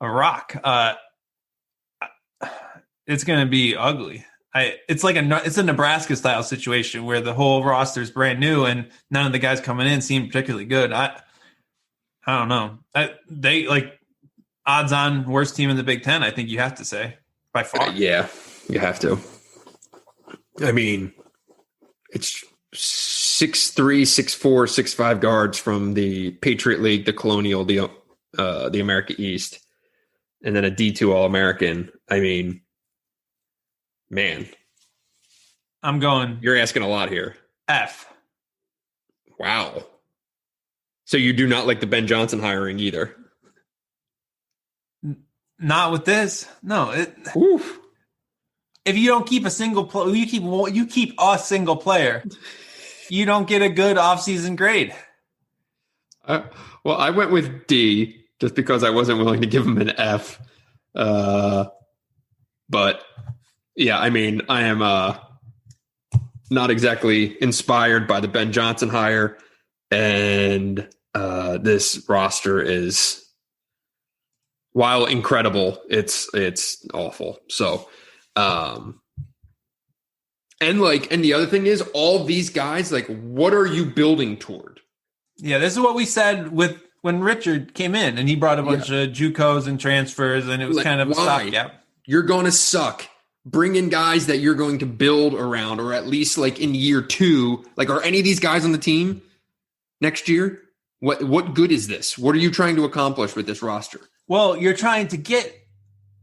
rock. It's going to be ugly. It's a Nebraska style situation where the whole roster is brand new, and none of the guys coming in seem particularly good. I don't know. They like odds on worst team in the Big Ten. I think you have to say by far. Yeah, you have to. I mean, it's 6'3", 6'4", 6'5" guards from the Patriot League, the Colonial, the America East, and then a D2 All-American. I mean, man. I'm going. You're asking a lot here. F. Wow. So you do not like the Ben Johnson hiring either? Not with this. No. Oof. If you don't keep a single player, you keep a single player, you don't get a good offseason grade. Well, I went with D just because I wasn't willing to give him an F. But yeah, I mean, I am not exactly inspired by the Ben Johnson hire, and this roster is, while incredible, it's awful. So. And the other thing is, all these guys, like, what are you building toward? Yeah, this is what we said when Richard came in and he brought a bunch of JUCOs and transfers, and it was kind of a stopgap. You're going to suck. Bring in guys that you're going to build around, or at least like in year 2. Like, are any of these guys on the team next year? What good is this? What are you trying to accomplish with this roster? Well, you're trying to get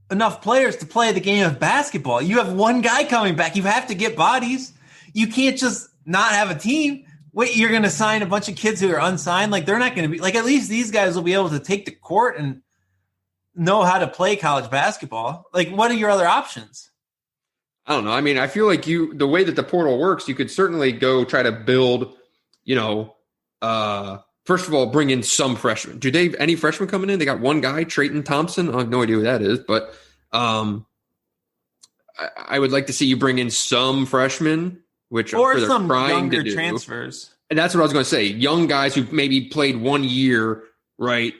enough players to play the game of basketball. You have one guy coming back. You have to get bodies. You can't just not have a team. Wait, you're going to sign a bunch of kids who are unsigned? Like, they're not going to be – like, at least these guys will be able to take the court and know how to play college basketball. Like, what are your other options? I don't know. I mean, I feel like the way that the portal works, you could certainly go try to build, first of all, bring in some freshmen. Do they have any freshmen coming in? They got one guy, Trayton Thompson. I have no idea who that is, but I would like to see you bring in some freshmen, which or they're some trying younger to do. Transfers. And that's what I was going to say. Young guys who maybe played 1 year, right,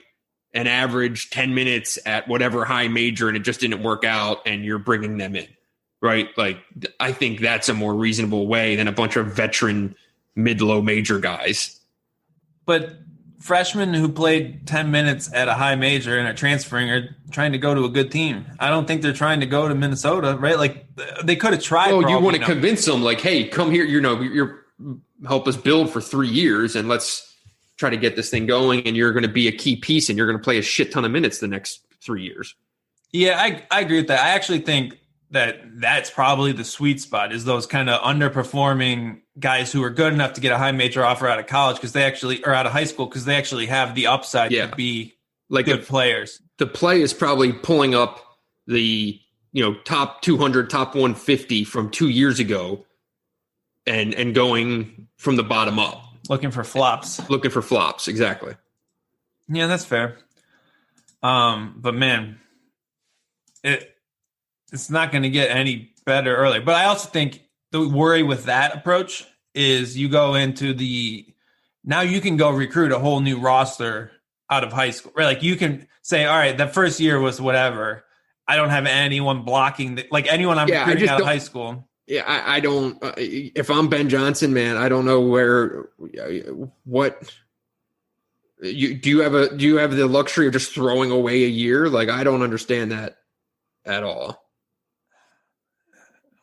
and averaged 10 minutes at whatever high major, and it just didn't work out, and you're bringing them in, right? Like, I think that's a more reasonable way than a bunch of veteran mid-low major guys. But freshmen who played 10 minutes at a high major and are transferring are trying to go to a good team. I don't think they're trying to go to Minnesota, right? Like, they could have tried. Well, you want to convince them, like, hey, come here, you're help us build for 3 years, and let's try to get this thing going, and you're going to be a key piece, and you're going to play a shit ton of minutes the next 3 years. Yeah, I agree with that. I actually think that's probably the sweet spot, is those kind of underperforming guys who are good enough to get a high major offer out of college or out of high school, because they actually have the upside to be like good players. The play is probably pulling up the top 200, top 150 from 2 years ago, and going from the bottom up, looking for flops. Exactly. Yeah, that's fair. But man, it's not going to get any better early. But I also think the worry with that approach is you go into now you can go recruit a whole new roster out of high school, right? Like, you can say, all right, the first year was whatever. I don't have anyone blocking anyone I'm recruiting out of high school. Yeah, I don't. If I'm Ben Johnson, man, I don't know what. Do you have the luxury of just throwing away a year? Like, I don't understand that at all.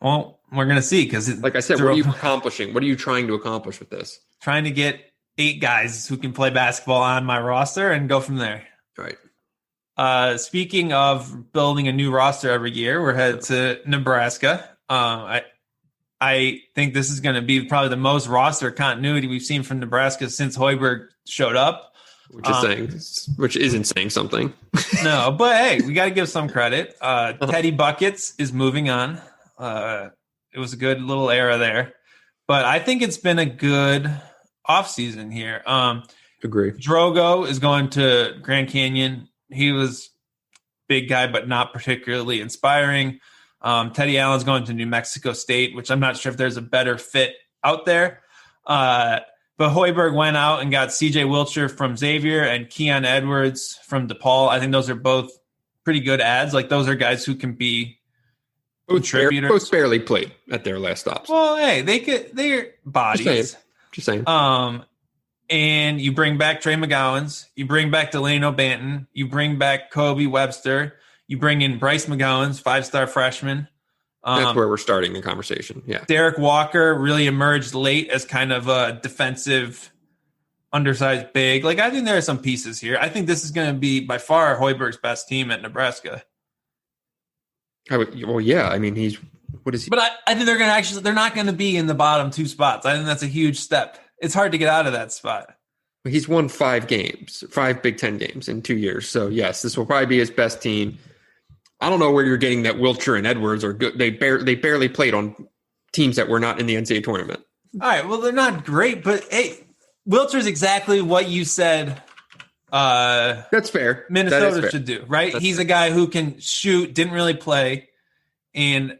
Well, we're going to see, because like I said, what are you accomplishing? What are you trying to accomplish with this? Trying to get 8 guys who can play basketball on my roster and go from there. Right. Speaking of building a new roster every year, we're headed to Nebraska. I think this is going to be probably the most roster continuity we've seen from Nebraska since Hoiberg showed up. Which isn't saying something. No, but hey, we got to give some credit. Teddy Buckets is moving on. It was a good little era there, but I think it's been a good offseason here. Agree. Drogo is going to Grand Canyon. He was big guy, but not particularly inspiring. Teddy Allen's going to New Mexico State, which I'm not sure if there's a better fit out there. But Hoiberg went out and got CJ Wilcher from Xavier and Keon Edwards from DePaul. I think those are both pretty good ads. Like, those are guys who can be contributors. Both barely played at their last stops. Well, hey, they're bodies. Just saying. And you bring back Trey McGowan's, you bring back Delano Banton, you bring back Kobe Webster, you bring in Bryce McGowan's 5-star freshman. That's where we're starting the conversation. Yeah. Derek Walker really emerged late as kind of a defensive, undersized big. Like, I think there are some pieces here. I think this is going to be by far Hoiberg's best team at Nebraska. Well, yeah. I mean, what is he? But I think they're not going to be in the bottom 2 spots. I think that's a huge step. It's hard to get out of that spot. He's won 5 Big Ten games in 2 years. So, yes, this will probably be his best team. I don't know where you're getting that Wilcher and Edwards are good. They barely played on teams that were not in the NCAA tournament. All right, well, they're not great, but hey, Wilcher's exactly what you said. That's fair. Minnesota fair. should do, right? He's a guy who can shoot, didn't really play, and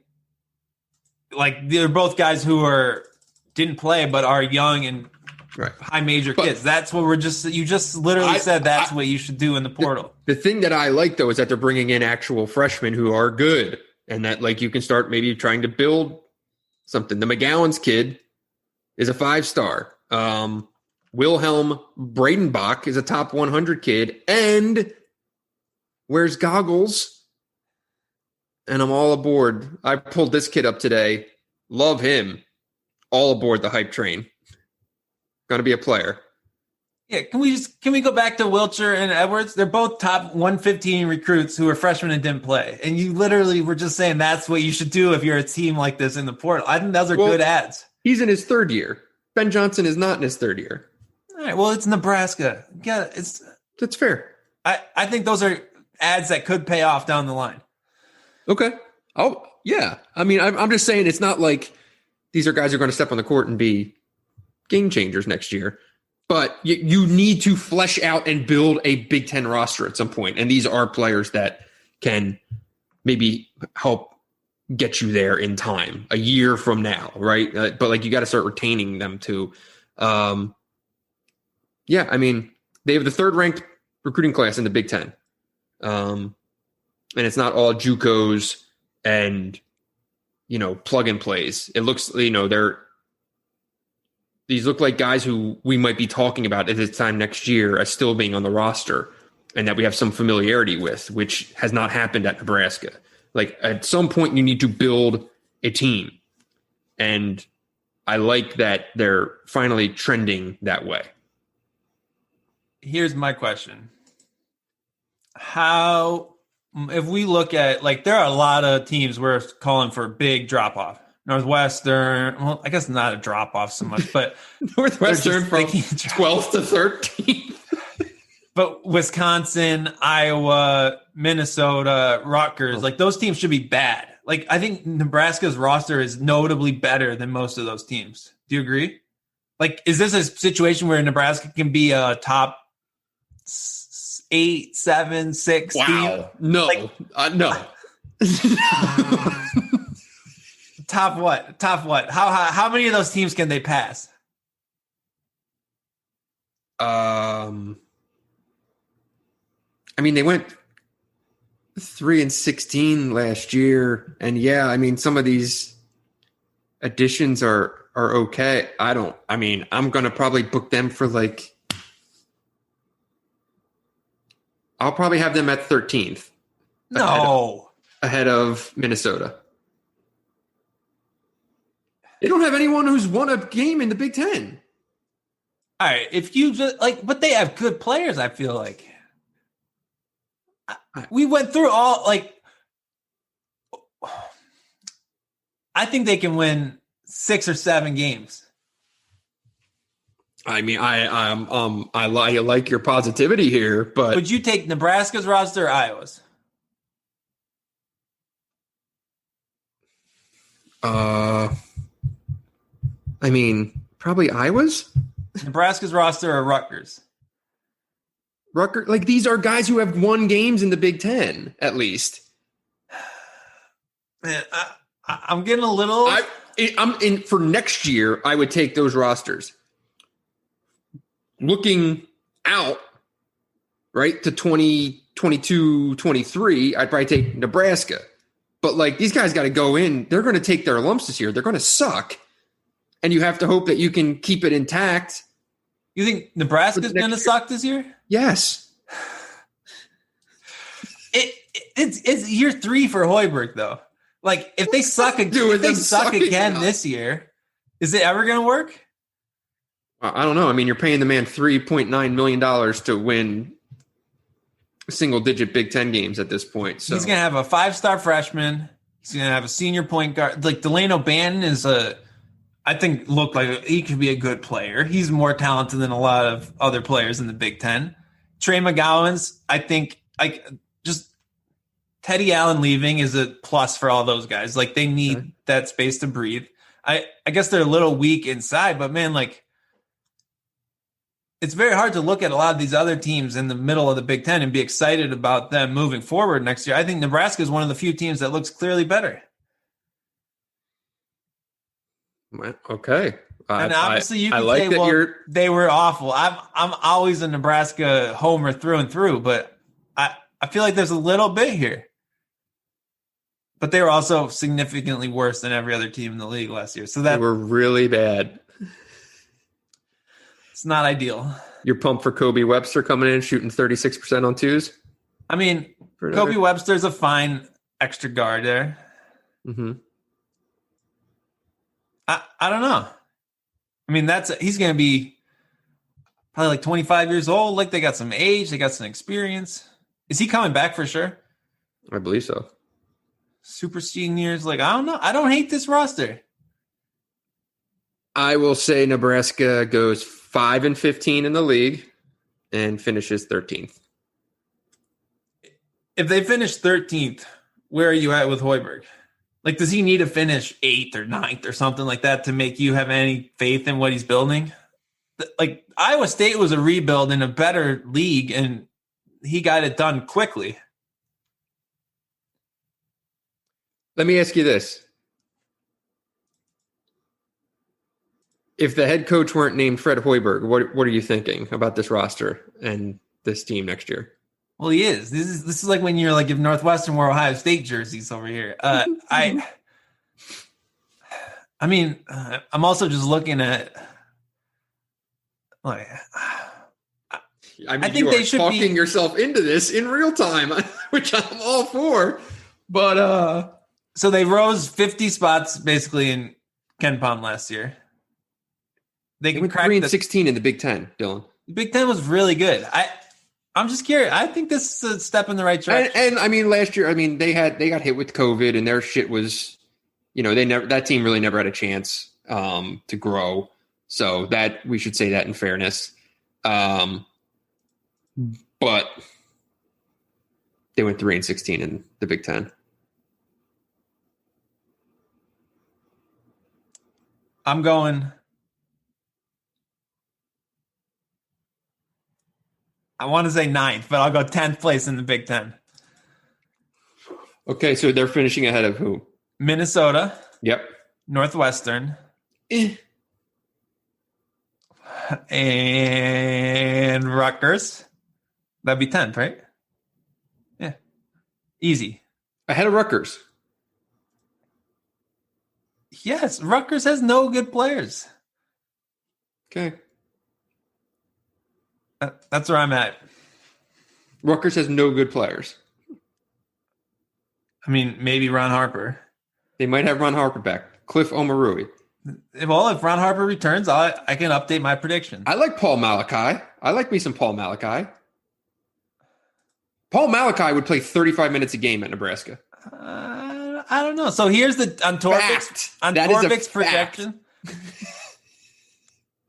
like they're both guys who didn't play but are young and high major kids. That's what you just literally said that's what you should do in the portal. The thing that I like, though, is that they're bringing in actual freshmen who are good, and that like you can start maybe trying to build something. The McGowan's kid is a 5-star. Wilhelm Bradenbach is a top 100 kid and wears goggles, and I'm all aboard. I pulled this kid up today. Love him. All aboard the hype train. Going to be a player. Yeah, can we go back to Wilcher and Edwards? They're both top 115 recruits who are freshmen and didn't play. And you literally were just saying that's what you should do if you're a team like this in the portal. I think those are good ads. He's in his 3rd year. Ben Johnson is not in his 3rd year. All right, well, it's Nebraska. Yeah, that's fair. I think those are ads that could pay off down the line. Okay. Oh, yeah. I mean, I'm just saying it's not like these are guys who are going to step on the court and be game changers next year. But you need to flesh out and build a Big Ten roster at some point. And these are players that can maybe help get you there in time, a year from now, right? But like you got to start retaining them too. Yeah, I mean, they have the 3rd ranked recruiting class in the Big Ten. And it's not all JUCOs and, plug and plays. It looks, these look like guys who we might be talking about at this time next year as still being on the roster and that we have some familiarity with, which has not happened at Nebraska. Like at some point you need to build a team. And I like that they're finally trending that way. Here's my question. If we look at, like, there are a lot of teams we're calling for a big drop off. Northwestern, well, I guess not a drop off so much, but Northwestern from 12th to 13th. But Wisconsin, Iowa, Minnesota, Rutgers, like those teams should be bad. Like I think Nebraska's roster is notably better than most of those teams. Do you agree? Like, is this a situation where Nebraska can be a top 8, 7, 6 team? No, no. Top what? How many of those teams can they pass? I mean, they went 3-16 last year, and yeah, I mean, some of these additions are okay. I'm going to probably book them for like, I'll probably have them at 13th. No. Ahead of Minnesota. They don't have anyone who's won a game in the Big Ten. All right. If you just but they have good players, I feel like. we went through all, like, I think they can win 6 or 7 games. I mean, I like your positivity here, but would you take Nebraska's roster or Iowa's? I mean, probably Iowa's. Nebraska's roster or Rutgers? Rutgers, like, these are guys who have won games in the Big Ten, at least. Man, I'm getting a little. I'm in for next year. I would take those rosters. Looking out, right, to 2022, 23, I'd probably take Nebraska. But, like, these guys got to go in. They're going to take their lumps this year. They're going to suck. And you have to hope that you can keep it intact. You think Nebraska's going to suck this year? Yes. It's year 3 for Hoiberg, though. Like, if they suck again this year, is it ever going to work? I don't know. I mean, you're paying the man $3.9 million to win single-digit Big Ten games at this point. So he's going to have a 5-star freshman. He's going to have a senior point guard. Like, Delano Bannon is I think, looked like he could be a good player. He's more talented than a lot of other players in the Big Ten. Trey McGowan's, I think, like, just Teddy Allen leaving is a plus for all those guys. Like, they need that space to breathe. I guess they're a little weak inside, but, man, like, it's very hard to look at a lot of these other teams in the middle of the Big Ten and be excited about them moving forward next year. I think Nebraska is one of the few teams that looks clearly better. Okay. And obviously you can say, well, they were awful. I'm always a Nebraska homer through and through, but I feel like there's a little bit here. But they were also significantly worse than every other team in the league last year. So they were really bad. It's not ideal. You're pumped for Kobe Webster coming in, shooting 36% on twos? I mean, Kobe Webster's a fine extra guard there. Mm-hmm. I don't know. I mean, he's going to be probably like 25 years old. Like, they got some age. They got some experience. Is he coming back for sure? I believe so. Super seniors. Like, I don't know. I don't hate this roster. I will say Nebraska goes 5-15 in the league and finishes 13th. If they finish 13th, where are you at with Hoiberg? Like, does he need to finish 8th or 9th or something like that to make you have any faith in what he's building? Like, Iowa State was a rebuild in a better league, and he got it done quickly. Let me ask you this. If the head coach weren't named Fred Hoiberg, what are you thinking about this roster and this team next year? Well, he is. This is like when you're like, if Northwestern wore Ohio State jerseys over here. I mean, I'm also just looking at, like, I think they should talking yourself into this in real time, which I'm all for. But so they rose 50 spots basically in KenPom last year. They went 3-16 in the Big Ten, Dylan. The Big Ten was really good. I'm just curious. I think this is a step in the right direction. And I mean, last year, I mean, they got hit with COVID, and their shit was, that team really never had a chance to grow. So that we should say that in fairness. But they went 3-16 in the Big Ten. I'm going. I want to say 9th, but I'll go 10th place in the Big Ten. Okay, so they're finishing ahead of who? Minnesota. Yep. Northwestern. And Rutgers. That'd be 10th, right? Yeah. Easy. Ahead of Rutgers. Yes, Rutgers has no good players. Okay. That's where I'm at. Rutgers has no good players. I mean, maybe Ron Harper. They might have Ron Harper back. Cliff Omarui. Well, if Ron Harper returns, I can update my prediction. I like Paul Malachi. I like me some Paul Malachi. Paul Malachi would play 35 minutes a game at Nebraska. I don't know. So here's on Torvik's projection.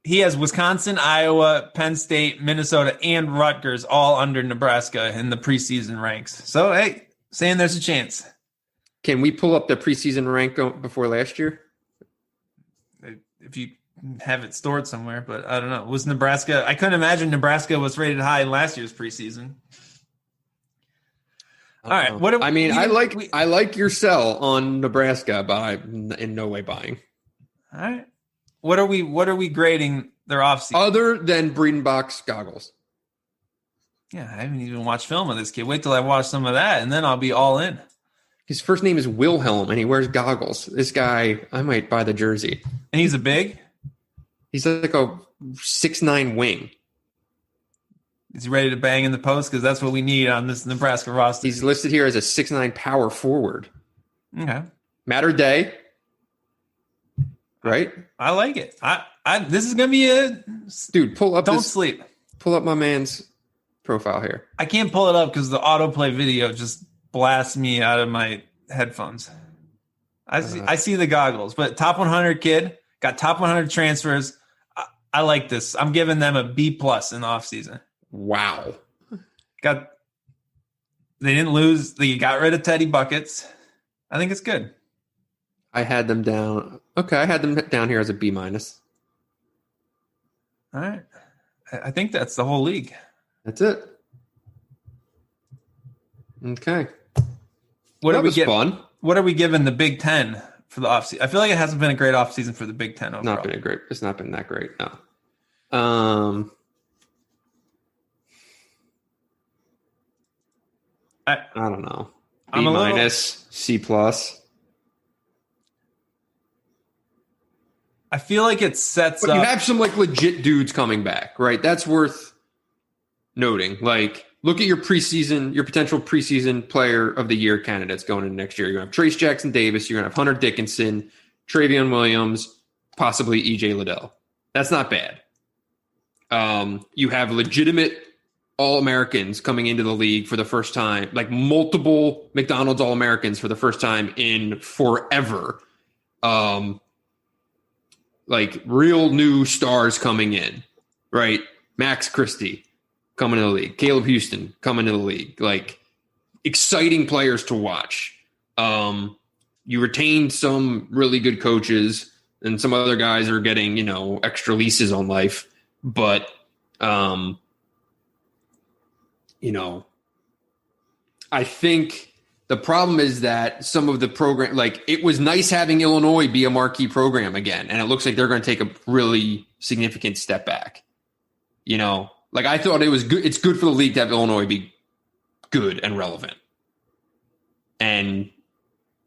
He has Wisconsin, Iowa, Penn State, Minnesota, and Rutgers all under Nebraska in the preseason ranks. So, hey, saying there's a chance. Can we pull up the preseason rank before last year? If you have it stored somewhere, but I don't know. Was Nebraska? I couldn't imagine Nebraska was rated high in last year's preseason. All right. I like your sell on Nebraska, but I'm in no way buying. All right. What are we grading their offseason? Other than Breedenbach's goggles. Yeah, I haven't even watched film of this kid. Wait till I watch some of that, and then I'll be all in. His first name is Wilhelm, and he wears goggles. This guy, I might buy the jersey. And he's a big? He's like a 6'9" wing. Is he ready to bang in the post? Because that's what we need on this Nebraska roster. He's listed here as a 6'9" power forward. Okay. Matter day. Right? I like it. This is gonna be a dude. Don't sleep. Pull up my man's profile here. I can't pull it up because the autoplay video just blasts me out of my headphones. I see the goggles, but top 100 kid got top 100 transfers. I like this. I'm giving them a B+ in the offseason. Wow. They didn't lose. They got rid of Teddy Buckets. I think it's good. I had them down. Okay, I had them down here as a B-. All right. I think that's the whole league. That's it. Okay. What fun. What are we giving the Big Ten for the offseason? I feel like it hasn't been a great offseason for the Big Ten overall. It's not been that great. No. I don't know. B-, C+. I feel like it sets up. You have some legit dudes coming back, right? That's worth noting. Look at your potential preseason player of the year candidates going into next year. You're going to have Trace Jackson Davis. You're going to have Hunter Dickinson, Travion Williams, possibly E.J. Liddell. That's not bad. You have legitimate All-Americans coming into the league for the first time, multiple McDonald's All-Americans for the first time in forever. Real new stars coming in, right? Max Christie coming to the league. Caleb Houston coming to the league. Exciting players to watch. You retained some really good coaches, and some other guys are getting, extra leases on life. But, I think the problem is that some of the program, it was nice having Illinois be a marquee program again, and it looks like they're going to take a really significant step back. I thought it was good. It's good for the league to have Illinois be good and relevant, and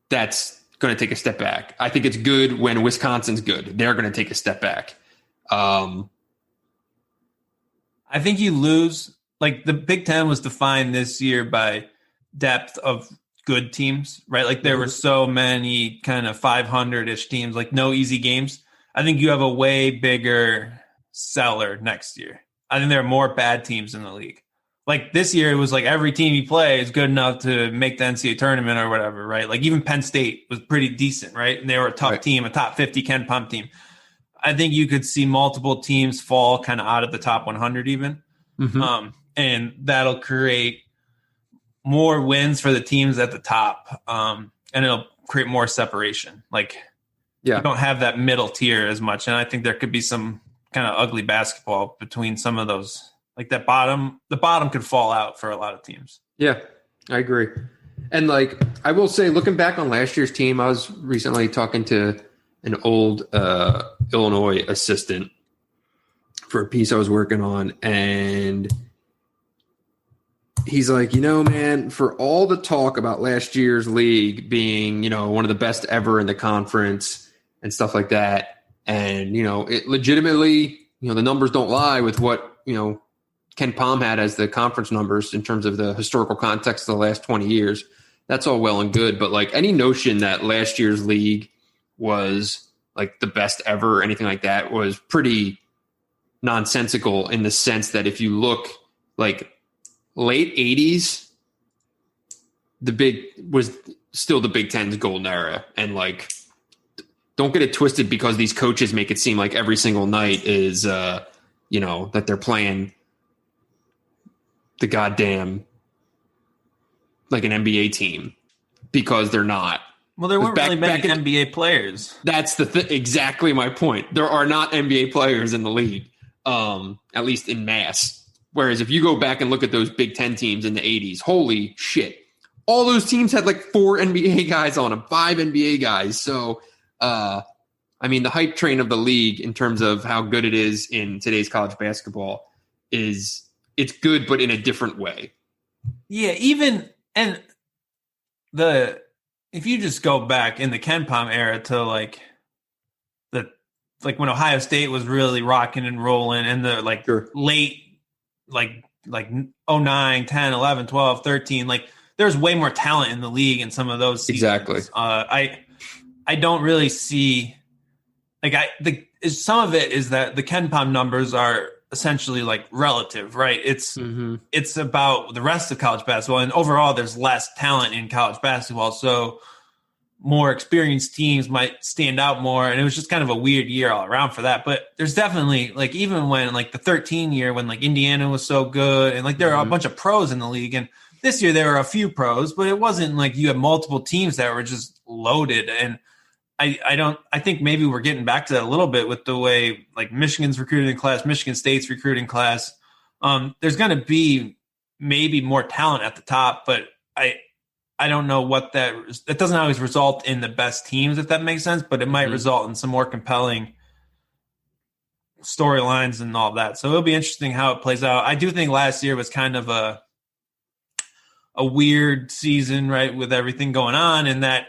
that's going to take a step back. I think it's good when Wisconsin's good. They're going to take a step back. I think you lose. The Big Ten was defined this year by depth of good teams, right? There were so many kind of 500-ish teams, no easy games. I think you have a way bigger cellar next year. I think there are more bad teams in the league. This year, it was every team you play is good enough to make the NCAA tournament or whatever, right? Even Penn State was pretty decent, right? And they were a tough team, a top 50 Ken Pump team. I think you could see multiple teams fall kind of out of the top 100 even. Mm-hmm. And that'll create more wins for the teams at the top, and it'll create more separation. You don't have that middle tier as much, and I think there could be some kind of ugly basketball between some of those. The bottom could fall out for a lot of teams. Yeah, I agree. And I will say, looking back on last year's team, I was recently talking to an old Illinois assistant for a piece I was working on, and he's like, man, for all the talk about last year's league being, one of the best ever in the conference and stuff like that, and, it legitimately, the numbers don't lie with what, Ken Pom had as the conference numbers in terms of the historical context of the last 20 years. That's all well and good. But any notion that last year's league was the best ever or anything like that was pretty nonsensical, in the sense that if you look late 80s was still the Big Ten's golden era. And like, don't get it twisted because these coaches make it seem like every single night is, that they're playing the goddamn, like an NBA team, because they're not. Well, there weren't really many NBA players. That's exactly my point. There are not NBA players in the league, at least in mass. Whereas if you go back and look at those Big Ten teams in the 80s, holy shit. All those teams had like 4 NBA guys on them, 5 NBA guys. So, the hype train of the league in terms of how good it is in today's college basketball it's good, but in a different way. Yeah, if you just go back in the Ken Pom era to like when Ohio State was really rocking and rolling, and the late like 09, 10, 11, 12, 13, like there's way more talent in the league in some of those seasons. Exactly. I don't really see some of it is that the Ken Pom numbers are essentially like relative, right? It's about the rest of college basketball, and overall there's less talent in college basketball, so more experienced teams might stand out more. And it was just kind of a weird year all around for that. But there's definitely like, even when like the 13 year, when like Indiana was so good and like there are a bunch of pros in the league, and this year there were a few pros, but it wasn't like you had multiple teams that were just loaded. And I think maybe we're getting back to that a little bit with the way like Michigan's recruiting class, Michigan State's recruiting class. There's going to be maybe more talent at the top, but I don't know what that doesn't always result in the best teams, if that makes sense, but it might result in some more compelling storylines and all that. So it'll be interesting how it plays out. I do think last year was kind of a weird season, right, with everything going on, and that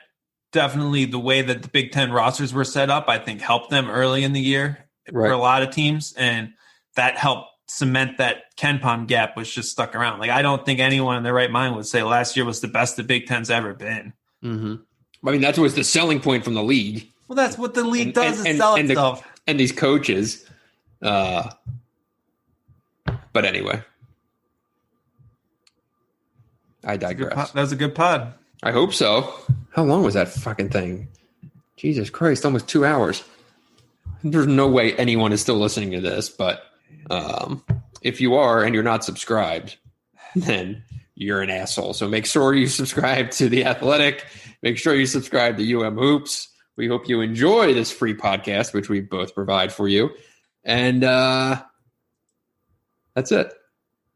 definitely the way that the Big Ten rosters were set up, I think helped them early in the year for a lot of teams, and that helped cement that Ken Pom gap, which just stuck around. Like, I don't think anyone in their right mind would say last year was the best the Big Ten's ever been. Mm-hmm. I mean, that was the selling point from the league. Well, that's what the league does, is sell itself. And these coaches. But anyway. I digress. That was a good pod. I hope so. How long was that fucking thing? Jesus Christ, almost 2 hours. There's no way anyone is still listening to this, but if you are and you're not subscribed, then you're an asshole. So make sure you subscribe to The Athletic. Make sure you subscribe to UM Hoops. We hope you enjoy this free podcast, which we both provide for you. And that's it.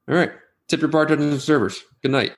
All right. Tip your bartenders and servers. Good night.